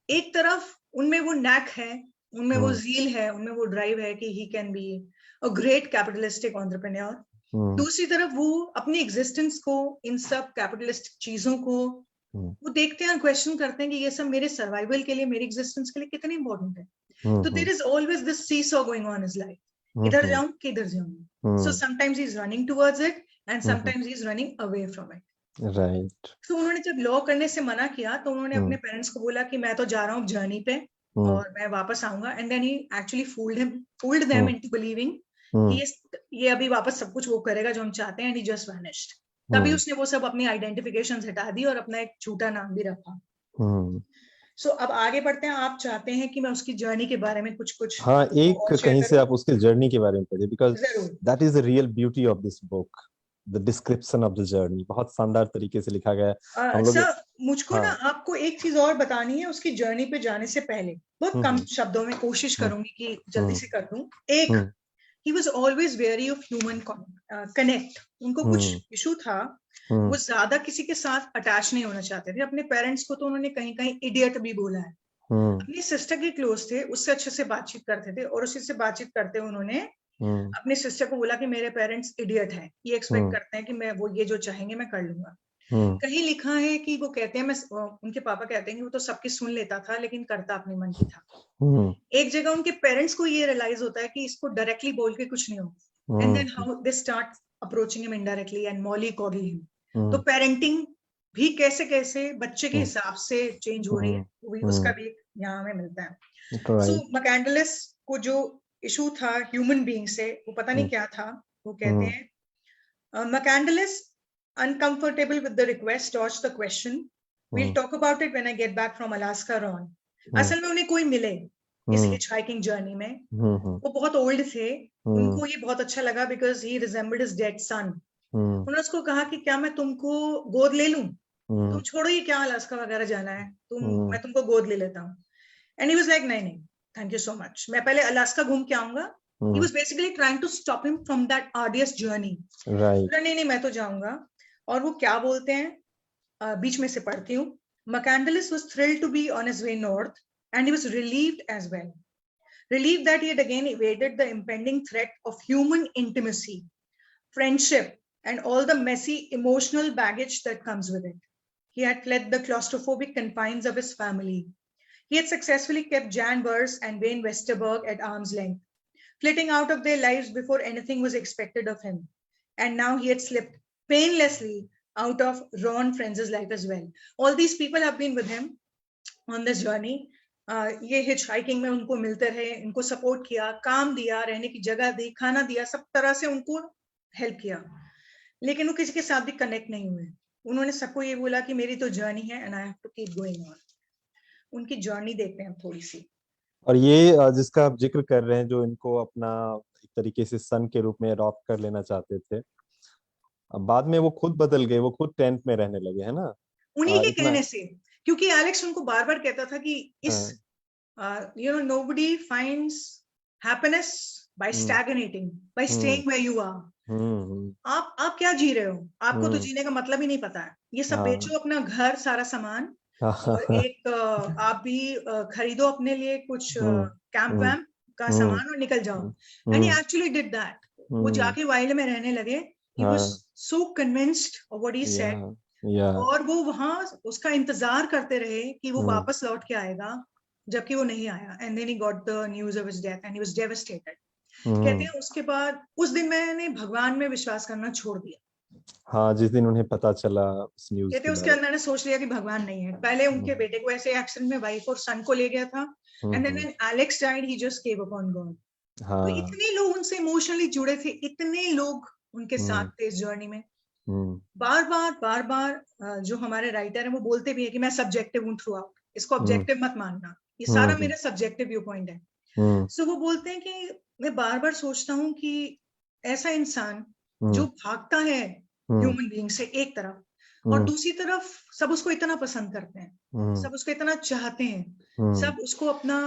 एक तरफ उनमें वो नैक है, उनमें वो ज़ील है, उनमें वो ड्राइव है कि he can be a great capitalistic entrepreneur. दूसरी तरफ वो अपनी एग्जिस्टेंस को, इन सब कैपिटलिस्टिक चीजों को वो देखते हैं, क्वेश्चन करते हैं कि ये सब मेरे सर्वाइवल के लिए, मेरी एग्जिस्टेंस के लिए कितनी इंपॉर्टेंट है। तो there is always this seesaw going on is life, इधर जाऊं कि इधर जाऊं। So sometimes he is running towards it and sometimes he is running away from it. Right. तो उन्होंने जब लॉ करने से मना किया तो उन्होंने अपने पेरेंट्स को बोला कि मैं तो जा रहा हूँ जर्नी पे और मैं वापस आऊंगा। And then he actually fooled them into believing कि ये अभी वापस सब कुछ वो करेगा जो हम चाहते हैं। And he just vanished. तभी उसने वो सब अपनी आइडेंटिफिकेशंस हटा दी और अपना एक झूठा नाम भी रखा। सो अब आगे बढ़ते हैं। आप चाहते हैं कि मैं उसकी जर्नी के बारे में कुछ हाँ, एक कहीं से आप उसके जर्नी के बारे में पढ़िए, because that is the real beauty of this book, the description of the journey. बहुत शानदार तरीके से लिखा गया है। हम लोग सर मुझको ना आपको एक चीज और बतानी है उसकी जर्नी पे जाने से पहले, बहुत कम शब्दों में कोशिश करूंगी कि जल्दी से कर दूं। एक, he was always wary of human connect। उनको कुछ इशू था, वो ज्यादा किसी के साथ अटैच नहीं होना चाहते थे। अपने पेरेंट्स को तो उन्होंने कहीं कहीं इडियट भी बोला है। अपनी सिस्टर के क्लोज थे, उससे अच्छे से बातचीत करते थे और उसी से बातचीत करते उन्होंने अपनी सिस्टर को बोला कि मेरे पेरेंट्स इडियट हैं, ये एक्सपेक्ट करते हैं कि मैं वो ये जो चाहेंगे मैं कर लूंगा। कहीं लिखा है कि वो कहते हैं, मैं उनके पापा कहते हैं कि वो तो सबकी सुन लेता था लेकिन करता अपनी मन की था। एक जगह उनके पेरेंट्स को ये रियलाइज होता है कि इसको डायरेक्टली बोल के कुछ नहीं होगा। And then how they start approaching him indirectly and mollycoddle him. तो पेरेंटिंग भी कैसे कैसे बच्चे के हिसाब से चेंज हो रही है, वो भी उसका भी यहाँ हमें मिलता है। सो मैकेंडलिस को जो इशू था ह्यूमन बीइंग से, वो पता नहीं क्या था। वो कहते हैं मैकेंडलिस uncomfortable with the request, dodge the question. We'll talk about it when I get back from Alaska, Ron. असल में उन्हें कोई मिले इस हिचहाइकिंग जर्नी में। वो बहुत ओल्ड थे, उनको ये बहुत अच्छा लगा because he resembled his dead son. उन्होंने उसको कहा कि क्या मैं तुमको गोद ले लूं, तुम छोड़ो ये क्या अलास्का वगैरह जाना है, मैं तुमको गोद ले लेता हूँ। And he was like नहीं thank you so much, मैं पहले अलास्का घूम के आऊंगा। He was basically trying to stop him from that arduous journey. Right. नहीं मैं तो जाऊंगा। और वो क्या बोलते हैं, बीच में से पढ़ती हूँ। McCandless was thrilled to be on his way north and he was relieved as well. Relieved that he had again evaded the impending threat of human intimacy, friendship, and all the messy emotional baggage that comes with it. He had fled the claustrophobic confines of his family. He had successfully kept Jan Burrs and Wayne Westerberg at arm's length, flitting out of their lives before anything was expected of him. And now he had slipped painlessly out of Ron Friends' life as well. All these people have been with him on this journey. ये hitchhiking में उनको मिलते रहे, उनको support किया, काम दिया, रहने की जगह दी, खाना दिया, सब तरह से उनको हेल्प किया। लेकिन वो किसी के साथ भी कनेक्ट नहीं हुए। उन्होंने सबको ये बोला कि मेरी तो जर्नी है and I have to keep going on. उनकी जर्नी देखते हैं थोड़ी सी। और ये जिसका आप जिक्र कर रहे हैं, जो इनको अपना एक तरीके से सन के रूप में अडॉप्ट कर लेना चाहते थे, बाद में वो खुद बदल गए, वो खुद टेंट में रहने लगे, है ना? उन्हीं के कहने से, क्योंकि एलेक्स उनको बार बार कहता था कि इस you know nobody finds happiness by stagnating, by staying where you are. आप क्या जी रहे हो? आपको तो जीने का मतलब ही नहीं पता है। ये सब बेचो अपना घर, सारा सामान, और एक आप भी खरीदो अपने लिए कुछ कैंप वैम्प का सामान और निकल जाओ। And he actually did that. वो जाके वाइल्ड में रहने लगे। He was so convinced of what he said Yeah. और वो वहां उसका इंतजार करते रहे कि वो Hmm. वापस लौट के आएगा, जबकि वो नहीं आया. And then he got the news of his death and he was devastated. कहते Hmm. हैं उसके बाद उस दिन मैंने भगवान में विश्वास करना छोड़ दिया. हाँ, जिस दिन उन्हें पता चला उस न्यूज कहते के हैं उसके बारे बाद मैंने सोच लिया कि भगवान नहीं है. पहले उनके में। बेटे को ऐसे एक्सीडेंट में वाइफ और सन को ले गया था. And then when Alex died he just gave up on God. तो हाँ। इतने लोग उनसे इमोशनली जुड़े थे, इतने लोग उनके साथ हम्म। थे इस जर्नी में. हम्म। बार बार जो हमारे राइटर है वो बोलते भी है कि मैं सब्जेक्टिव हूँ थ्रू आउट, इसको ऑब्जेक्टिव मत मानना, ये सारा मेरा सब्जेक्टिव व्यू पॉइंट है. सो वो बोलते हैं कि मैं बार बार सोचता हूँ कि ऐसा इंसान जो भागता है ह्यूमन बीइंग से एक तरफ, और दूसरी तरफ सब उसको इतना पसंद करते हैं, सब उसको इतना चाहते हैं, सब उसको अपना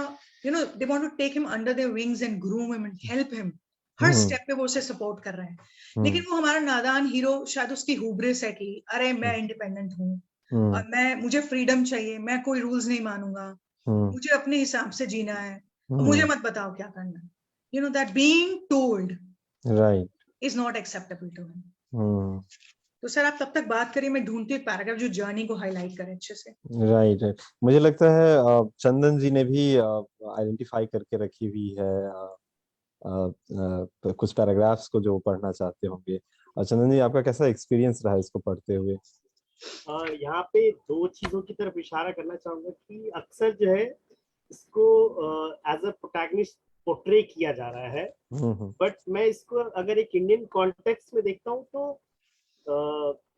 they want to take him under their wings and groom him and help him. हर स्टेप पे वो उसे सपोर्ट कर रहे हैं. लेकिन वो हमारा नादान हीरो शायद उसकी हुब्रिस है कि अरे मैं इंडिपेंडेंट हूँ और मुझे फ्रीडम चाहिए, मैं कोई रूल्स नहीं मानूंगा, मुझे अपने हिसाब से जीना है, मुझे मत बताओ क्या करना है. That being told right is not acceptable to him. तो सर आप तब तक बात करिए, मैं ढूंढती हूँ एक पैराग्राफ जो जर्नी को हाईलाइट करे अच्छे से. राइट राइट मुझे लगता है चंदन जी ने भी आइडेंटिफाई करके रखी हुई है कुछ पैराग्राफ्स को जो पढ़ना चाहते होंगे. और चंदन जी, आपका कैसा एक्सपीरियंस रहा इसको पढ़ते हुए? यहाँ पे दो चीजों की तरफ इशारा करना चाहूंगा कि अक्सर जो है इसको एज अ प्रोटैगनिस्ट पोर्ट्रे किया जा रहा है, बट मैं इसको अगर एक इंडियन कॉन्टेक्स्ट में देखता हूँ तो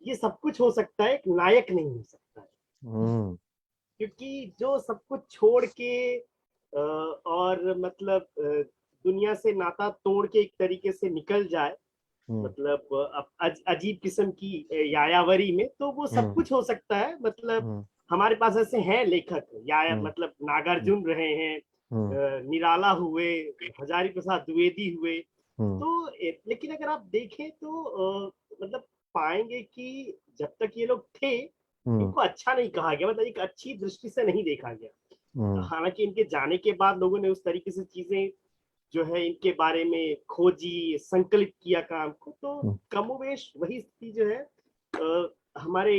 ये सब कुछ हो सकता है, एक नायक नहीं हो सकता है. क्योंकि जो सब कुछ छोड़ के और मतलब दुनिया से नाता तोड़ के एक तरीके से निकल जाए, मतलब अजीब किस्म की यायावरी में, तो वो सब कुछ हो सकता है. मतलब हमारे पास ऐसे हैं लेखक, या मतलब नागार्जुन रहे हैं, निराला हुए, हजारी प्रसाद द्विवेदी हुए. तो लेकिन अगर आप देखें तो मतलब पाएंगे कि जब तक ये लोग थे इनको अच्छा नहीं कहा गया, मतलब एक अच्छी दृष्टि से नहीं देखा गया. हालांकि इनके जाने के बाद लोगों ने उस तरीके से चीजें जो है इनके बारे में खोजी, संकलित किया काम को, तो कमोवेश वही स्थिति जो है हमारे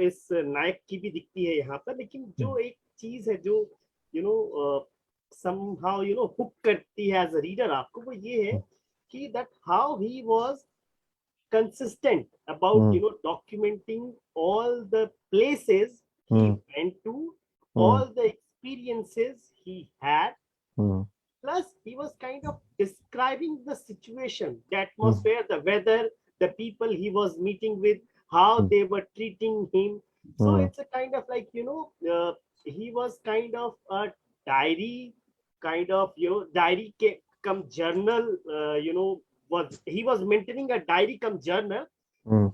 इस नायक की भी दिखती है यहाँ पर. लेकिन जो एक चीज है जो somehow हुक करती है एज अ रीडर आपको, वो ये है कि that how he was consistent about documenting all the places he went to, all the experiences he had. Plus, he was kind of describing the situation, the atmosphere, the weather, the people he was meeting with, how they were treating him. So it's a kind of like, he was kind of a diary, kind of, diary come journal, he was maintaining a diary come journal,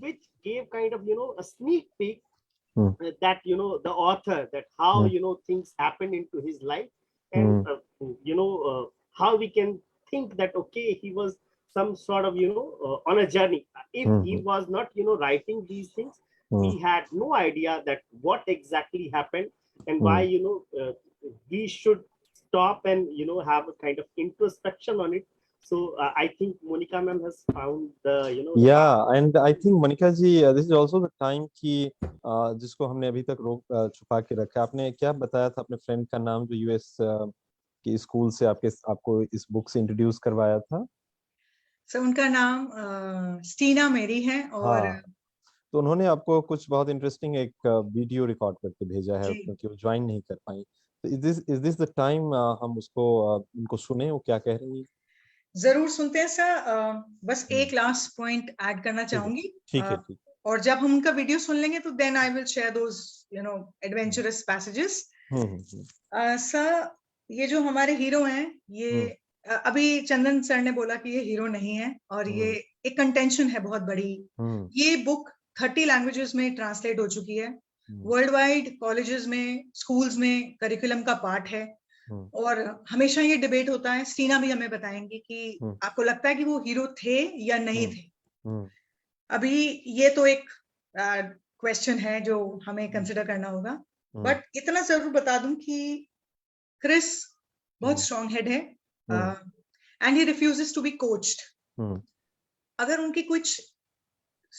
which gave kind of, a sneak peek that, the author, that how, things happened into his life. And how we can think that okay, he was some sort of on a journey. If he was not writing these things, we had no idea that what exactly happened and why we should stop and have a kind of introspection on it. So I think Monica ma'am has found the yeah, and I think Monica ji, this is also the time कि जिसको हमने अभी तक रोक छुपा के रखा. आपने क्या बताया था अपने फ्रेंड का नाम जो यूएस कि स्कूल से आपको इस बुक से इंट्रोड्यूस करवाया था? सर उनका नाम स्टीना मेरी है. और तो उन्होंने आपको कुछ बहुत इंटरेस्टिंग एक वीडियो रिकॉर्ड करके भेजा है क्योंकि वो ज्वाइन नहीं कर पाई. तो इज दिस द टाइम हम उनको सुने वो क्या कह रही है? जरूर सुनते हैं सर. बस एक लास्ट पॉइंट ऐड करना चाहूंगी. ठीक है ठीक. और जब हम उनका वीडियो सुन लेंगे तो then I will share those adventurous passages. Sir ये जो हमारे हीरो हैं, ये अभी चंदन सर ने बोला कि ये हीरो नहीं है, और ये एक कंटेंशन है बहुत बड़ी. ये बुक 30 लैंग्वेजेस में ट्रांसलेट हो चुकी है. वर्ल्ड वाइड कॉलेजेस में, स्कूल्स में करिकुलम का पार्ट है. और हमेशा ये डिबेट होता है, स्टीना भी हमें बताएंगी कि आपको लगता है कि वो हीरो थे या नहीं थे. अभी ये तो एक क्वेश्चन है जो हमें कंसिडर करना होगा. बट इतना जरूर बता दूं कि क्रिस बहुत स्ट्रॉन्ग हेड है and he refuses to be coached. अगर उनकी कुछ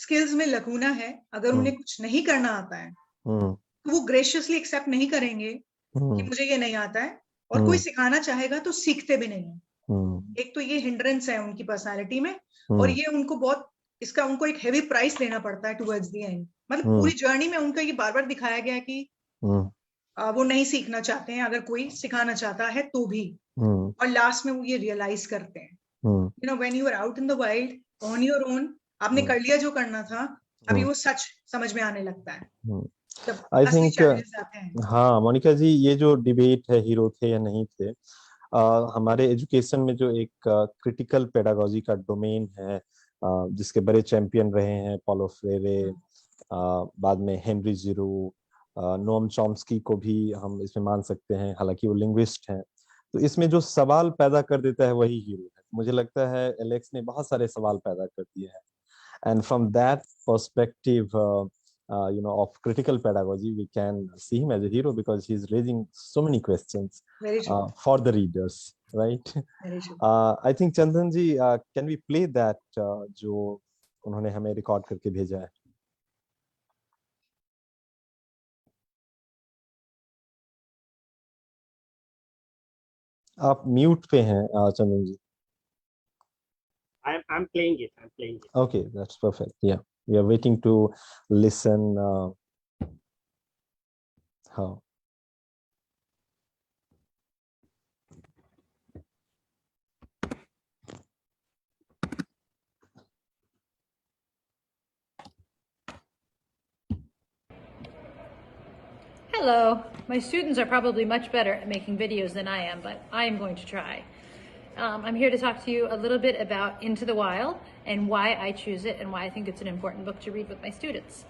स्किल्स में लकूना है, अगर उन्हें कुछ नहीं करना आता है तो वो ग्रेशियसली एक्सेप्ट नहीं करेंगे कि मुझे ये नहीं आता है, और कोई सिखाना चाहेगा तो सीखते भी नहीं है। एक तो ये हिंड्रेंस है उनकी पर्सनालिटी में, और ये उनको बहुत इसका उनको एक हेवी प्राइस लेना पड़ता है टुवर्ड्स द एंड। मतलब पूरी जर्नी में उनका ये बार बार दिखाया गया है कि वो नहीं सीखना चाहते हैं, अगर कोई सिखाना चाहता है तो भी, और लास्ट में वो ये रियलाइज करते हैं, you know, when you are out in the wild on your own, आपने कर लिया जो करना था, अभी वो सच समझ में आने लगता है। आई थिंक हाँ मोनिका जी, ये जो डिबेट है हीरो थे या नहीं थे, हमारे एजुकेशन में जो एक क्रिटिकल पेडागोजी का डोमेन है, जिसके बड़े चैंपियन रहे हैं पॉलो फ्रेरे, बाद में हेनरी जिरू, नोम चॉम्स्की को भी हम इसमें मान सकते हैं, हालांकि वो लिंग्विस्ट हैं। तो इसमें जो सवाल पैदा कर देता है वही हीरो है। मुझे लगता है एलेक्स ने बहुत सारे सवाल पैदा कर दिए हैं, and from that perspective of critical pedagogy, we can see him as a hero because he's raising so many questions for the readers, right? I think Chandan ji, can we play that जो उन्होंने हमें record करके भेजा है? आप mute पे हैं चंदन जी। I'm playing it. I'm playing it. Okay, that's perfect. Yeah, we are waiting to listen. How? Hello. My students are probably much better at making videos than I am, but I am going to try. I'm here to talk to you a little bit about Into the Wild and why I choose it and why I think it's an important book to read with my students.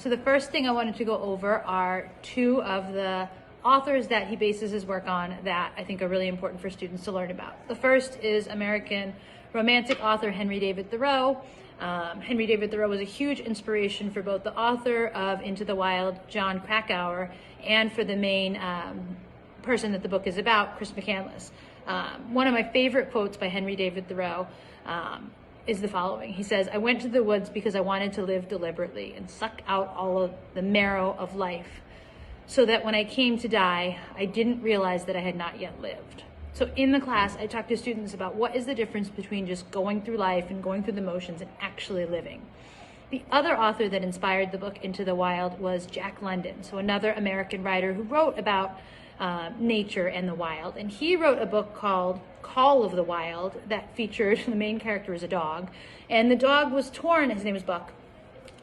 So the first thing I wanted to go over are two of the authors that he bases his work on that I think are really important for students to learn about. The first is American romantic author Henry David Thoreau. Henry David Thoreau was a huge inspiration for both the author of Into the Wild, Jon Krakauer, and for the main person that the book is about, Chris McCandless. One of my favorite quotes by Henry David Thoreau is the following. He says, "I went to the woods because I wanted to live deliberately and suck out all of the marrow of life, so that when I came to die, I didn't realize that I had not yet lived." So in the class, I talk to students about what is the difference between just going through life and going through the motions and actually living. The other author that inspired the book Into the Wild was Jack London, so another American writer who wrote about nature and the wild. And he wrote a book called Call of the Wild that featured the main character as a dog. And the dog was torn, his name is Buck.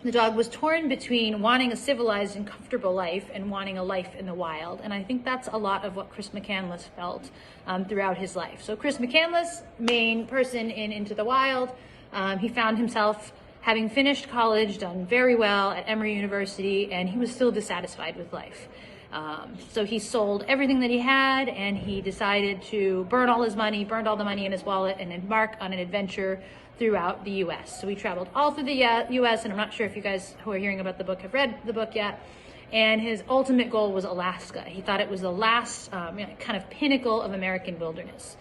The dog was torn between wanting a civilized and comfortable life and wanting a life in the wild. And I think that's a lot of what Chris McCandless felt throughout his life. So Chris McCandless, main person in Into the Wild, he found himself having finished college, done very well at Emory University, and he was still dissatisfied with life. So he sold everything that he had, and he decided to burn all his money, burned all the money in his wallet, and embark on an adventure throughout the U.S. So we traveled all through the U.S., and I'm not sure if you guys who are hearing about the book have read the book yet. And his ultimate goal was Alaska. He thought it was the last kind of pinnacle of American wilderness.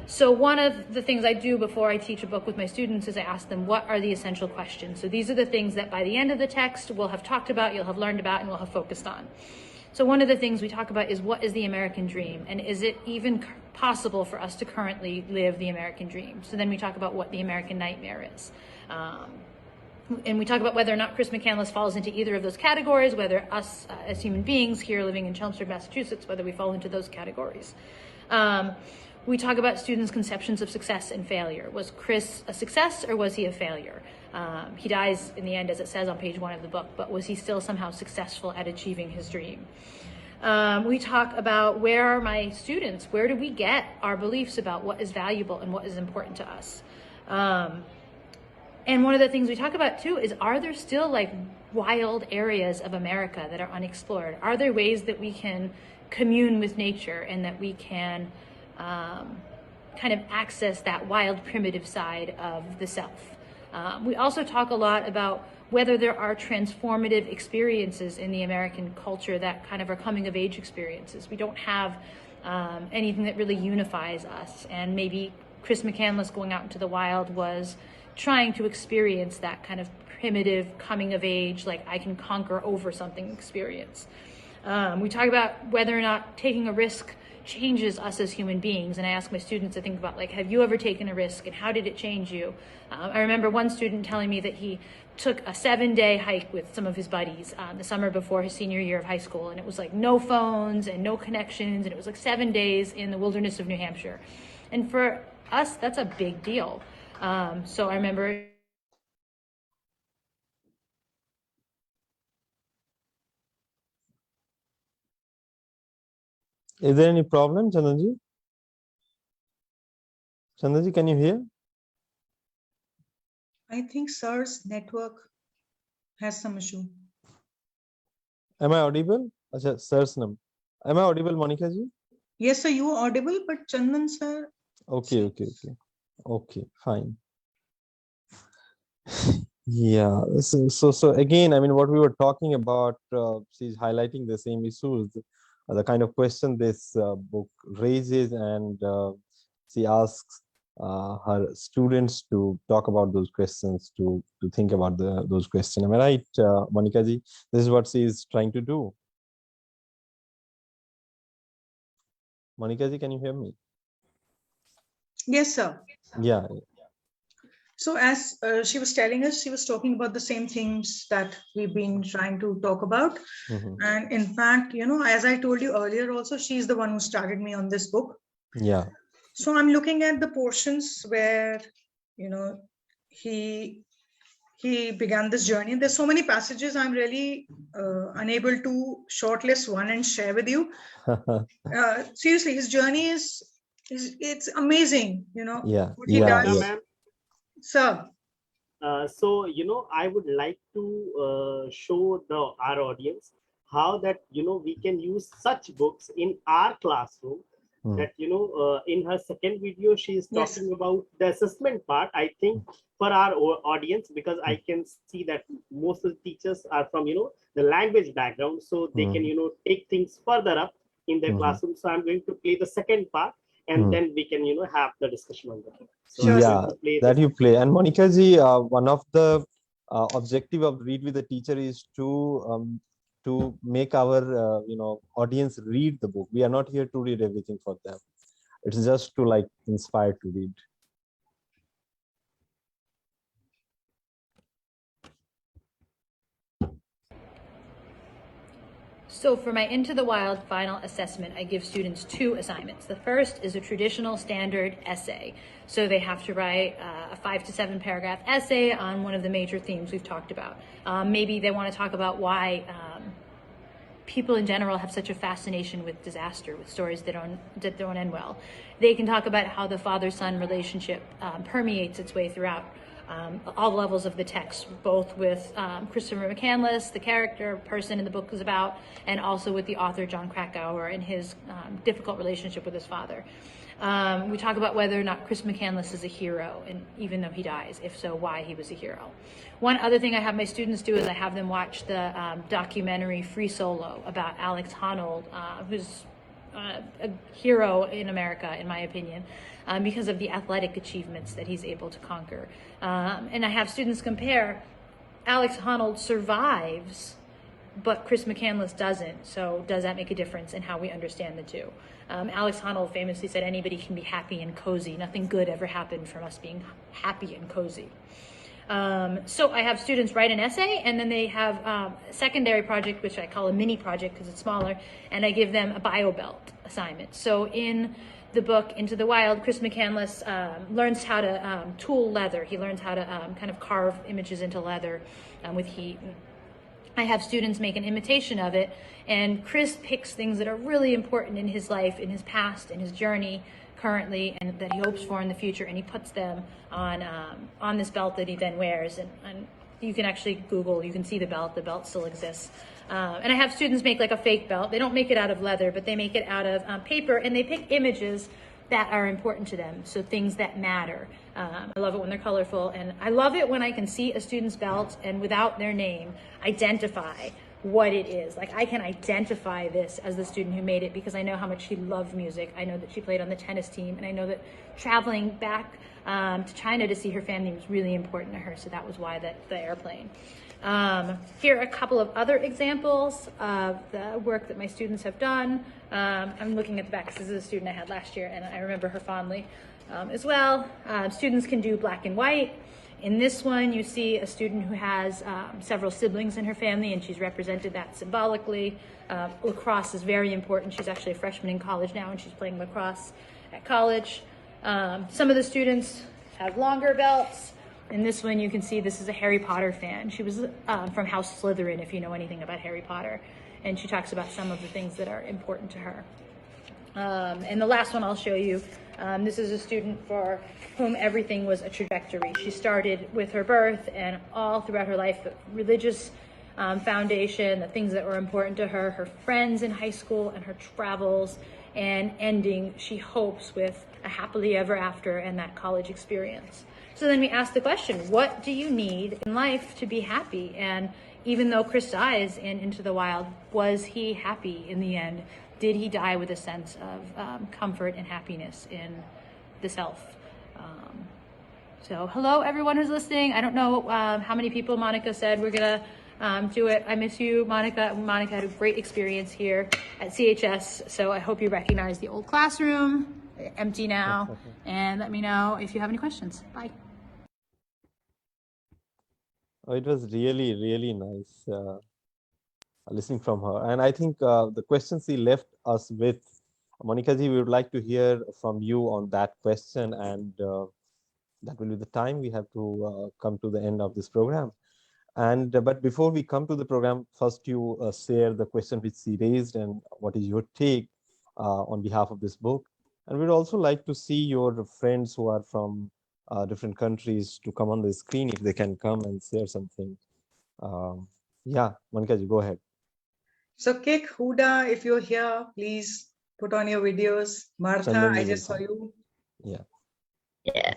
So one of the things I do before I teach a book with my students is I ask them, what are the essential questions? So these are the things that by the end of the text we'll have talked about, you'll have learned about, and we'll have focused on. So one of the things we talk about is, what is the American dream? And is it even possible for us to currently live the American dream? So then we talk about what the American nightmare is. And we talk about whether or not Chris McCandless falls into either of those categories, whether us as human beings here living in Chelmsford, Massachusetts, whether we fall into those categories. We talk about students' conceptions of success and failure. Was Chris a success or was he a failure? He dies in the end, as it says on page 1 of the book, but was he still somehow successful at achieving his dream? We talk about, where are my students? Where do we get our beliefs about what is valuable and what is important to us? And one of the things we talk about too is, are there still like wild areas of America that are unexplored? Are there ways that we can commune with nature and that we can kind of access that wild, primitive side of the self? We also talk a lot about whether there are transformative experiences in the American culture that kind of are coming of age experiences. We don't have anything that really unifies us, and maybe Chris McCandless going out into the wild was trying to experience that kind of primitive coming of age, like I can conquer over something experience. We talk about whether or not taking a risk changes us as human beings. And I ask my students to think about, like, have you ever taken a risk and how did it change you? I remember one student telling me that he took a 7-day hike with some of his buddies the summer before his senior year of high school. And it was like no phones and no connections. And it was like 7 days in the wilderness of New Hampshire. And for us, that's a big deal. So I remember. Is there any problem, Chandanji? Chandanji, can you hear? I think sir's network has some issue. Am I audible? Acha, sir's name. Am I audible, Monica ji? Yes, sir, you are audible, but Chandan sir. Okay, fine. Yeah, so again, I mean, what we were talking about, she's highlighting the same issues, the kind of question this book raises, and she asks her students to talk about those questions, to think about those questions. Am I right, Monica ji? This is what she is trying to do. Monica ji, can you hear me? Yes, sir. Yeah. So as she was telling us, she was talking about the same things that we've been trying to talk about. And in fact, you know, as I told you earlier also, she's the one who started me on this book. Yeah. So I'm looking at the portions where, you know, he began this journey. There's so many passages I'm really unable to shortlist one and share with you. Seriously, his journey it's amazing, you know. Yeah. What he does. Ma'am. Sir. So, you know, I would like to show our audience how that, you know, we can use such books in our classroom. That, you know, in her second video, she is talking about the assessment part. I think for our audience, because I can see that most of the teachers are from, you know, the language background, so they can, you know, take things further up in their classroom. So I'm going to play the second part, and then we can, you know, have the discussion on that. So yeah, that you play. And Monica ji, one of the objective of Read with the Teacher is to make our you know, audience read the book. We are not here to read everything for them. It's just to like inspire to read. So for my Into the Wild final assessment, I give students 2 assignments. The first is a traditional standard essay. So they have to write a 5 to 7 paragraph essay on one of the major themes we've talked about. Maybe they want to talk about why people in general have such a fascination with disaster, with stories that don't end well. They can talk about how the father-son relationship permeates its way throughout all levels of the text, both with Christopher McCandless, the character person in the book is about, and also with the author John Krakauer and his difficult relationship with his father. We talk about whether or not Chris McCandless is a hero, and even though he dies, if so, why he was a hero. One other thing I have my students do is I have them watch the documentary Free Solo about Alex Honnold, who's a hero in America, in my opinion, because of the athletic achievements that he's able to conquer. And I have students compare, Alex Honnold survives, but Chris McCandless doesn't. So does that make a difference in how we understand the two? Alex Honnold famously said, anybody can be happy and cozy. Nothing good ever happened from us being happy and cozy. So I have students write an essay, and then they have a secondary project, which I call a mini project because it's smaller, and I give them a bio belt assignment. So in the book Into the Wild, Chris McCandless learns how to tool leather. He learns how to kind of carve images into leather with heat. I have students make an imitation of it, and Chris picks things that are really important in his life, in his past, in his journey currently, and that he hopes for in the future, and he puts them on this belt that he then wears. And you can actually Google, you can see the belt still exists. And I have students make like a fake belt. They don't make it out of leather, but they make it out of paper, and they pick images that are important to them, so things that matter. I love it when they're colorful, and I love it when I can see a student's belt and without their name identify what it is. Like, I can identify this as the student who made it because I know how much she loved music. I know that she played on the tennis team, and I know that traveling back to China to see her family was really important to her. So that was why the airplane. Here are a couple of other examples of the work that my students have done. I'm looking at the back because this is a student I had last year, and I remember her fondly as well. Students can do black and white. In this one, you see a student who has several siblings in her family, and she's represented that symbolically. Lacrosse is very important. She's actually a freshman in college now, and she's playing lacrosse at college. Some of the students have longer belts. In this one, you can see this is a Harry Potter fan. She was from House Slytherin, if you know anything about Harry Potter. And she talks about some of the things that are important to her. And the last one I'll show you, this is a student for whom everything was a trajectory. She started with her birth and all throughout her life, the religious foundation, the things that were important to her, her friends in high school and her travels, and ending, she hopes, with a happily ever after and that college experience. So then we ask the question, what do you need in life to be happy? And even though Chris dies in Into the Wild, was he happy in the end? Did he die with a sense of comfort and happiness in the self? So hello, everyone who's listening. I don't know how many people Monica said we're gonna do it. I miss you, Monica. Monica had a great experience here at CHS. So I hope you recognize the old classroom, empty now, and let me know if you have any questions. Bye. Oh, it was really, really nice listening from her. And I think the questions he left us with, Monica ji, we would like to hear from you on that question. And that will be the time we have to come to the end of this program. And but before we come to the program, first you share the question which she raised and what is your take on behalf of this book. And we'd also like to see your friends who are from different countries to come on the screen if they can come and share something. Yeah, Monica ji, go ahead. So Kik, Huda, if you're here, please put on your videos. Martha, Chandan, I just saw you. Yeah. Yeah.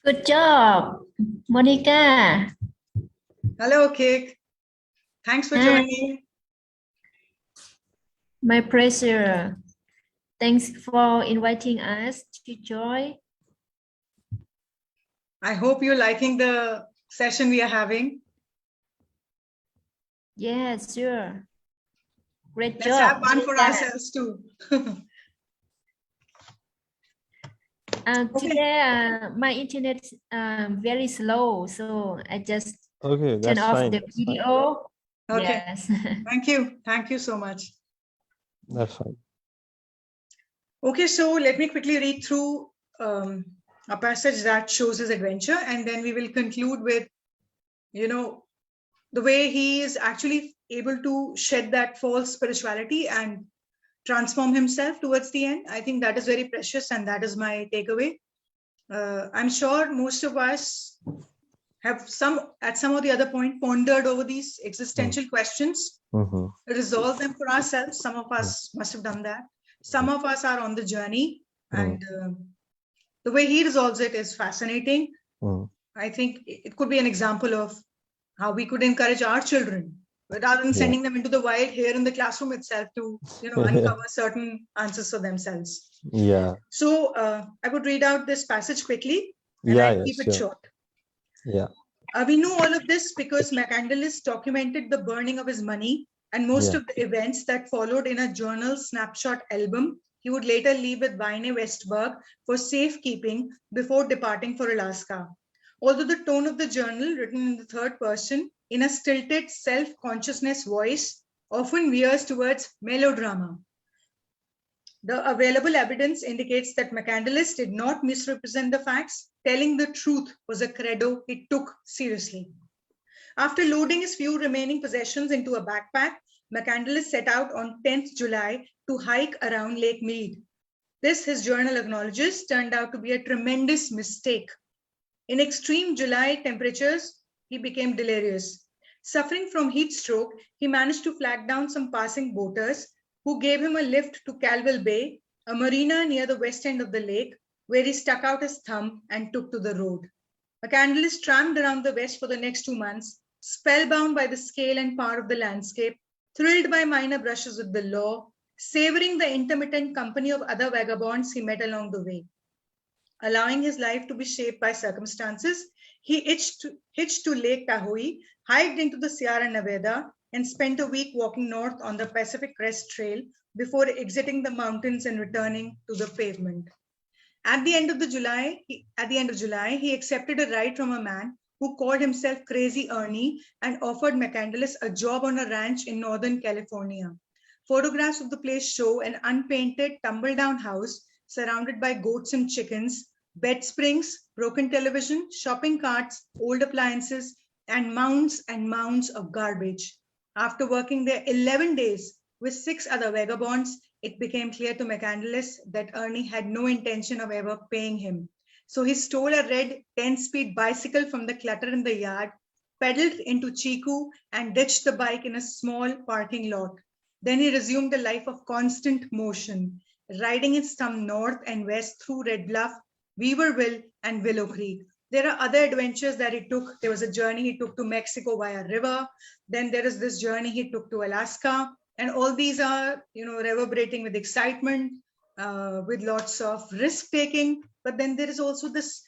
Good job, Monica. Hello, Kik. Thanks for Hi. joining. My pleasure. Thanks for inviting us to join. I hope you're liking the session we are having. Yeah, sure. Great Let's job. have fun for Monica. ourselves too. Today, my internet very slow, so I just Okay, turn that's off fine. the That's fine. video. Okay. Yes. Thank you. Thank you so much. That's fine. Okay, so let me quickly read through a passage that shows his adventure, and then we will conclude with, you know, the way he is actually able to shed that false spirituality and transform himself towards the end. I think that is very precious, and that is my takeaway. I'm sure most of us have at some or the other point pondered over these existential questions, resolve them for ourselves. Some of us must have done that. Some of us are on the journey, and the way he resolves it is fascinating. I think it could be an example of how we could encourage our children rather than sending them into the wild here in the classroom itself to, you know, uncover certain answers for themselves. Yeah. So I would read out this passage quickly, and I'll keep it short. Yeah. We know all of this because McCandless documented the burning of his money and most of the events that followed in a journal snapshot album he would later leave with Vaine Westberg for safekeeping before departing for Alaska. Although the tone of the journal, written in the third person, in a stilted self-consciousness voice, often veers towards melodrama. The available evidence indicates that McCandless did not misrepresent the facts. Telling the truth was a credo he took seriously. After loading his few remaining possessions into a backpack, McCandless set out on 10th July to hike around Lake Mead. This, his journal acknowledges, turned out to be a tremendous mistake. In extreme July temperatures, he became delirious. Suffering from heat stroke, he managed to flag down some passing boaters who gave him a lift to Calwell Bay, a marina near the west end of the lake, where he stuck out his thumb and took to the road. McCandless tramped around the west for the next 2 months, spellbound by the scale and power of the landscape, thrilled by minor brushes with the law, savoring the intermittent company of other vagabonds he met along the way. Allowing his life to be shaped by circumstances, he hitched to Lake Tahoe, hiked into the Sierra Nevada, and spent a week walking north on the Pacific Crest Trail before exiting the mountains and returning to the pavement. At the end of July, he accepted a ride from a man who called himself Crazy Ernie and offered McCandless a job on a ranch in Northern California. Photographs of the place show an unpainted, tumble-down house surrounded by goats and chickens, bed springs, broken television, shopping carts, old appliances, and mounds of garbage. After working there 11 days with 6 other vagabonds, it became clear to McCandless that Ernie had no intention of ever paying him. So he stole a red 10-speed bicycle from the clutter in the yard, pedaled into Chico, and ditched the bike in a small parking lot. Then he resumed a life of constant motion, riding his thumb north and west through Red Bluff, Weaverville, and Willow Creek. There are other adventures that he took. There was a journey he took to Mexico via river. Then there is this journey he took to Alaska. And all these are, reverberating with excitement, with lots of risk taking. But then there is also this,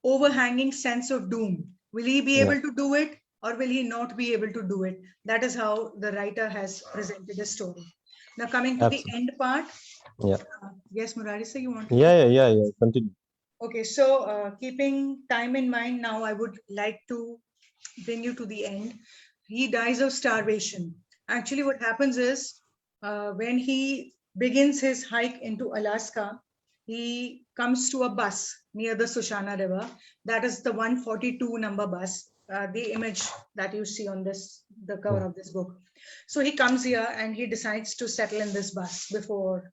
overhanging sense of doom. Will he be able to do it, or will he not be able to do it? That is how the writer has presented the story. Now coming to the end part. Yeah. Yes, Murari sir, you want to? Yeah. Continue. Okay, so keeping time in mind, now I would like to bring you to the end. He dies of starvation. Actually, what happens is when he begins his hike into Alaska, he comes to a bus near the Sushana River. That is the 142 number bus, the image that you see on the cover of this book. So he comes here and he decides to settle in this bus before,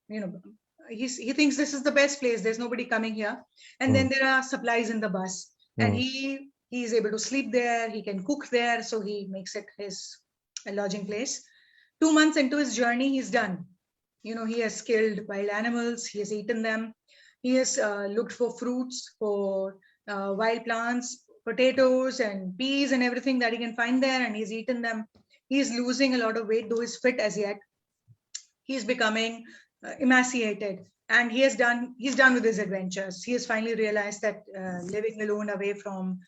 he thinks this is the best place. There's nobody coming here. And then there are supplies in the bus. And he is able to sleep there. He can cook there. So he makes it his lodging place. 2 months into his journey, he's done. He has killed wild animals. He has eaten them. He has looked for fruits, for wild plants, potatoes and peas and everything that he can find there. And he's eaten them. He's losing a lot of weight, though he's fit as yet. He's becoming emaciated, and he's done with his adventures. He has finally realized that living alone away from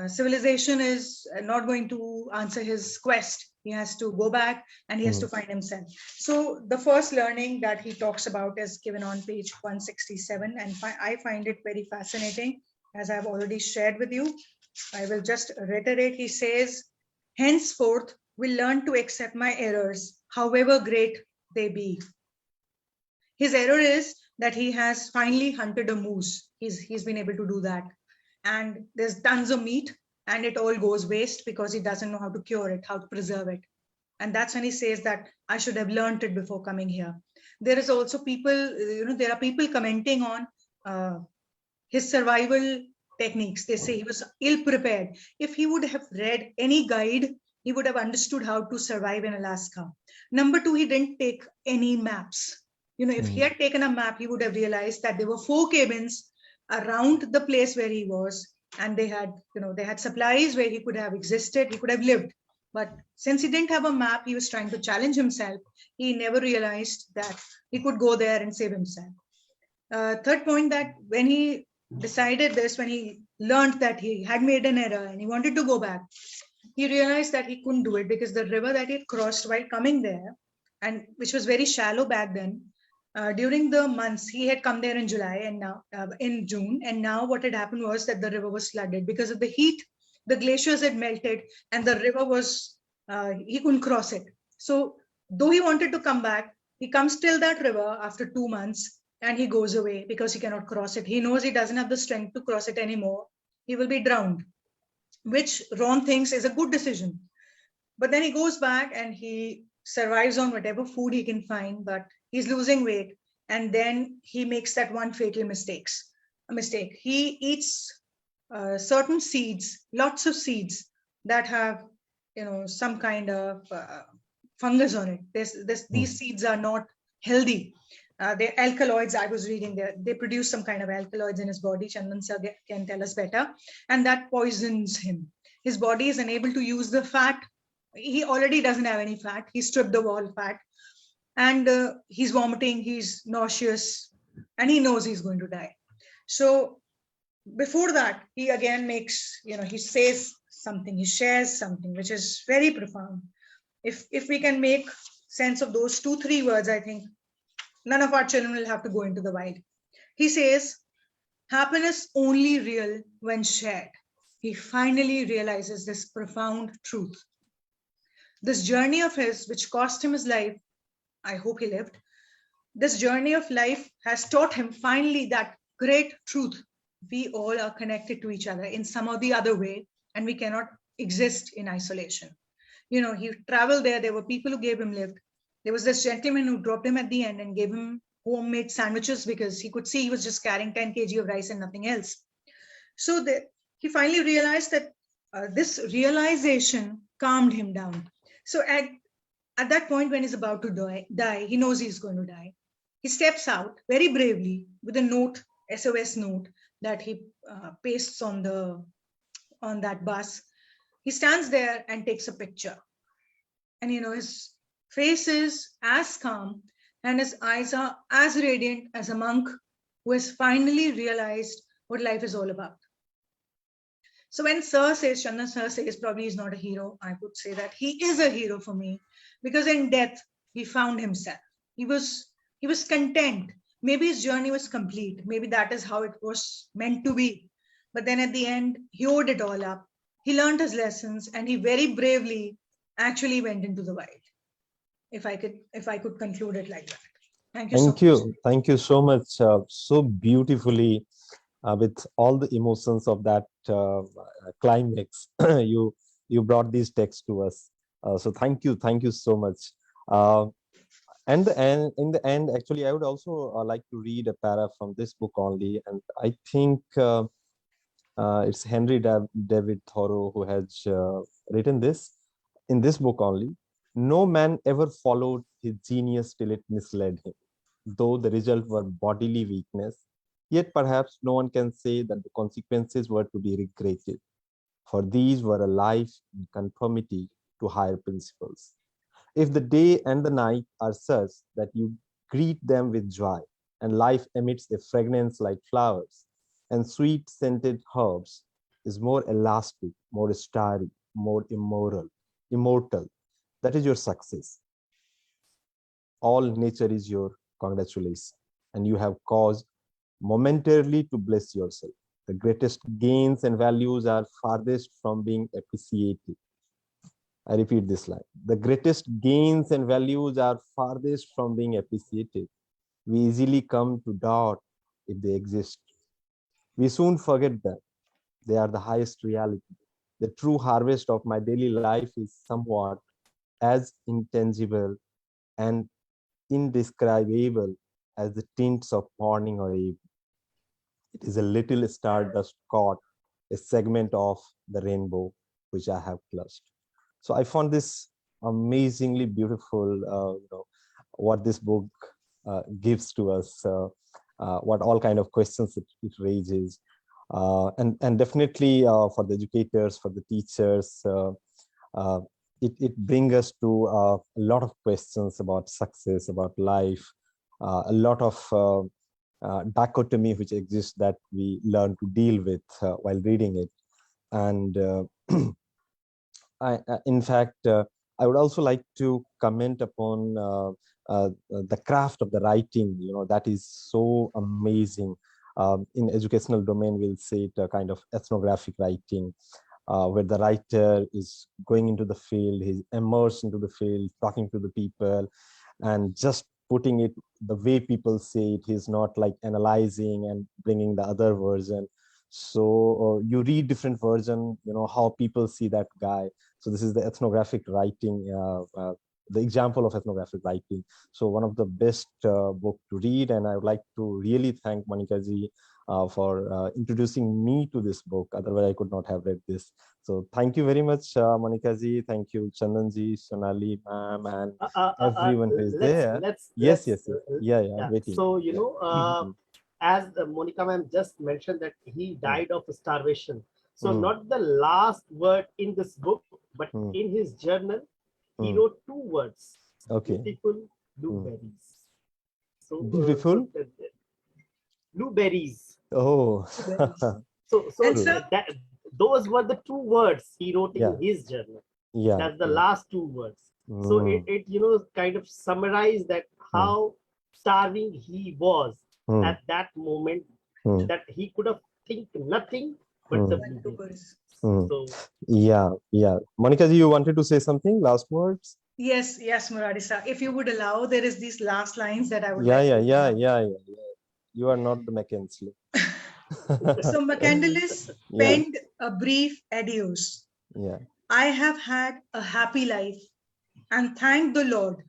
civilization is not going to answer his quest. He has to go back and he has to find himself. So the first learning that he talks about is given on page 167, and I find it very fascinating, as I've already shared with you. I will just reiterate. He says, henceforth, will learn to accept my errors, however great they be. His error is that he has finally hunted a moose. He's been able to do that. And there's tons of meat and it all goes waste because he doesn't know how to cure it, how to preserve it. And that's when he says that I should have learned it before coming here. There is also people, there are people commenting on his survival techniques. They say he was ill prepared. If he would have read any guide, he would have understood how to survive in Alaska. Number 2, he didn't take any maps. If he had taken a map, he would have realized that there were 4 cabins around the place where he was, and they had supplies where he could have existed, he could have lived. But since he didn't have a map, he was trying to challenge himself. He never realized that he could go there and save himself. Third point, that when he decided this, when he learned that he had made an error and he wanted to go back, he realized that he couldn't do it because the river that he crossed while coming there, and which was very shallow back then, during the months he had come there in July and now in June, and now what had happened was that the river was flooded because of the heat. The glaciers had melted and the river was he couldn't cross it. So though he wanted to come back, he comes till that river after 2 months and he goes away because he cannot cross it. He knows he doesn't have the strength to cross it anymore. He will be drowned, which Ron thinks is a good decision. But then he goes back and he survives on whatever food he can find, but he's losing weight. And then he makes that one fatal mistake. He eats certain seeds, lots of seeds that have, some kind of fungus on it. These seeds are not healthy. They're alkaloids. I was reading they produce some kind of alkaloids in his body. Chandan sir can tell us better. And that poisons him. His body is unable to use the fat. He already doesn't have any fat. He stripped of all fat. And he's vomiting, he's nauseous, and he knows he's going to die. So before that, he again makes, he says something, he shares something which is very profound. If we can make sense of those 2-3 words, I think none of our children will have to go into the wild. He says, happiness only real when shared. He finally realizes this profound truth. This journey of his, which cost him his life, I hope he lived, this journey of life has taught him finally that great truth. We all are connected to each other in some or the other way, and we cannot exist in isolation. He traveled there. There were people who gave him lift. There was this gentleman who dropped him at the end and gave him homemade sandwiches because he could see he was just carrying 10 kg of rice and nothing else. So he finally realized that this realization calmed him down. So at that point, when he's about to die, he knows he's going to die. He steps out very bravely with a note, SOS note, that he pastes on that bus. He stands there and takes a picture. And his face is as calm and his eyes are as radiant as a monk who has finally realized what life is all about. So when Chandan Sir says probably he's not a hero, I would say that he is a hero for me, because in death, he found himself. He was content. Maybe his journey was complete. Maybe that is how it was meant to be. But then at the end, he owed it all up. He learned his lessons and he very bravely actually went into the wild. If I could conclude it like that. Thank you so much. Thank you so much. So beautifully, with all the emotions of that climax, you brought these texts to us. So thank you so much. And in the end, actually, I would also like to read a para from this book only. And I think it's Henry David Thoreau who has written this in this book only. No man ever followed his genius till it misled him, though the result were bodily weakness. Yet perhaps no one can say that the consequences were to be regretted, for these were a life in conformity to higher principles. If the day and the night are such that you greet them with joy, and life emits a fragrance like flowers, and sweet-scented herbs is more elastic, more starry, more immortal, that is your success. All nature is your congratulation, and you have cause momentarily to bless yourself. The greatest gains and values are farthest from being appreciated. I repeat this line. The greatest gains and values are farthest from being appreciated. We easily come to doubt if they exist. We soon forget them. They are the highest reality. The true harvest of my daily life is somewhat as intangible and indescribable as the tints of morning or evening. It is a little stardust caught, a segment of the rainbow which I have clutched. So I found this amazingly beautiful, what this book gives to us, what all kind of questions it raises. And definitely for the educators, for the teachers, it brings us to a lot of questions about success, about life, a lot of dichotomy which exists that we learn to deal with while reading it. And in fact, I would also like to comment upon the craft of the writing, that is so amazing. In educational domain, we'll say it a kind of ethnographic writing, where the writer is going into the field, he's immersed into the field, talking to the people, and just putting it the way people say it. He's not like analyzing and bringing the other version. So you read different version, how people see that guy. So this is the ethnographic writing, the example of ethnographic writing. So one of the best book to read, and I would like to really thank Monica ji for introducing me to this book. Otherwise, I could not have read this. So thank you very much, Monica ji. Thank you, Chandan ji, Sonali ma'am, and everyone who is there. Yes. Yeah. Waiting. So, as Monica ma'am just mentioned that he died of starvation. So not the last word in this book, but in his journal, he wrote 2 words. Okay. Beautiful blueberries. So beautiful blueberries. Oh. So And sir, that those were the two words he wrote Yeah. in his journal. Yeah. That's the yeah. last two words. So it kind of summarized that how starving he was at that moment, that he could have think nothing but the movie. So Yeah. Monica ji, you wanted to say something? Last words? yes, Murari sir. If you would allow, there is these last lines that I would Yeah. like to You are not the Mackenzie. So McCandless penned a brief adios. Yeah. I have had a happy life and thank the Lord.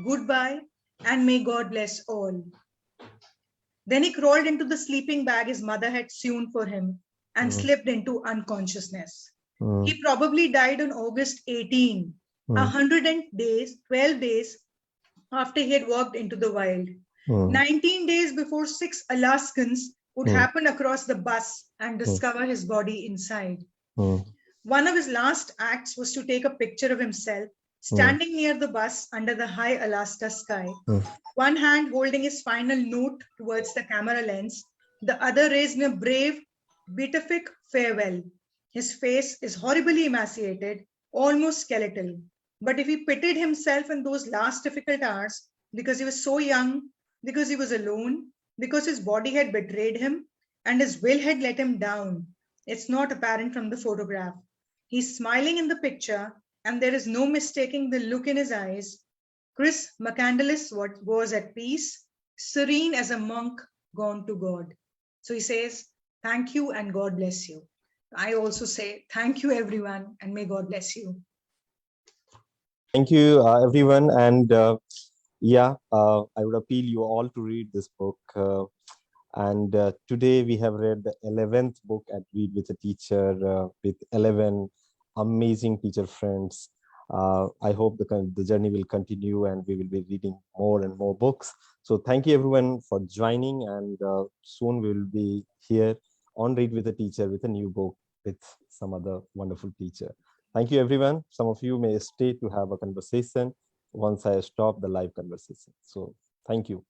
Goodbye and may God bless all. Then he crawled into the sleeping bag his mother had sewn for him and slipped into unconsciousness. He probably died on August 18, 12 days after he had walked into the wild. 19 days before 6 Alaskans would happen across the bus and discover his body inside. One of his last acts was to take a picture of himself standing near the bus under the high Alaska sky, one hand holding his final note towards the camera lens, the other raised in a brave, beatific farewell. His face is horribly emaciated, almost skeletal. But if he pitied himself in those last difficult hours, because he was so young, because he was alone, because his body had betrayed him, and his will had let him down, it's not apparent from the photograph. He's smiling in the picture, and there is no mistaking the look in his eyes. Chris McCandless was at peace, serene as a monk gone to God. So he says, thank you and God bless you. I also say, thank you everyone and may God bless you. Thank you everyone. And I would appeal you all to read this book. And today we have read the 11th book at Read with a Teacher with 11 amazing teacher friends. I hope the journey will continue and we will be reading more and more books. So thank you everyone for joining, and soon we will be here on Read with a Teacher with a new book with some other wonderful teacher. Thank you everyone. Some of you may stay to have a conversation once I stop the live conversation. So thank you.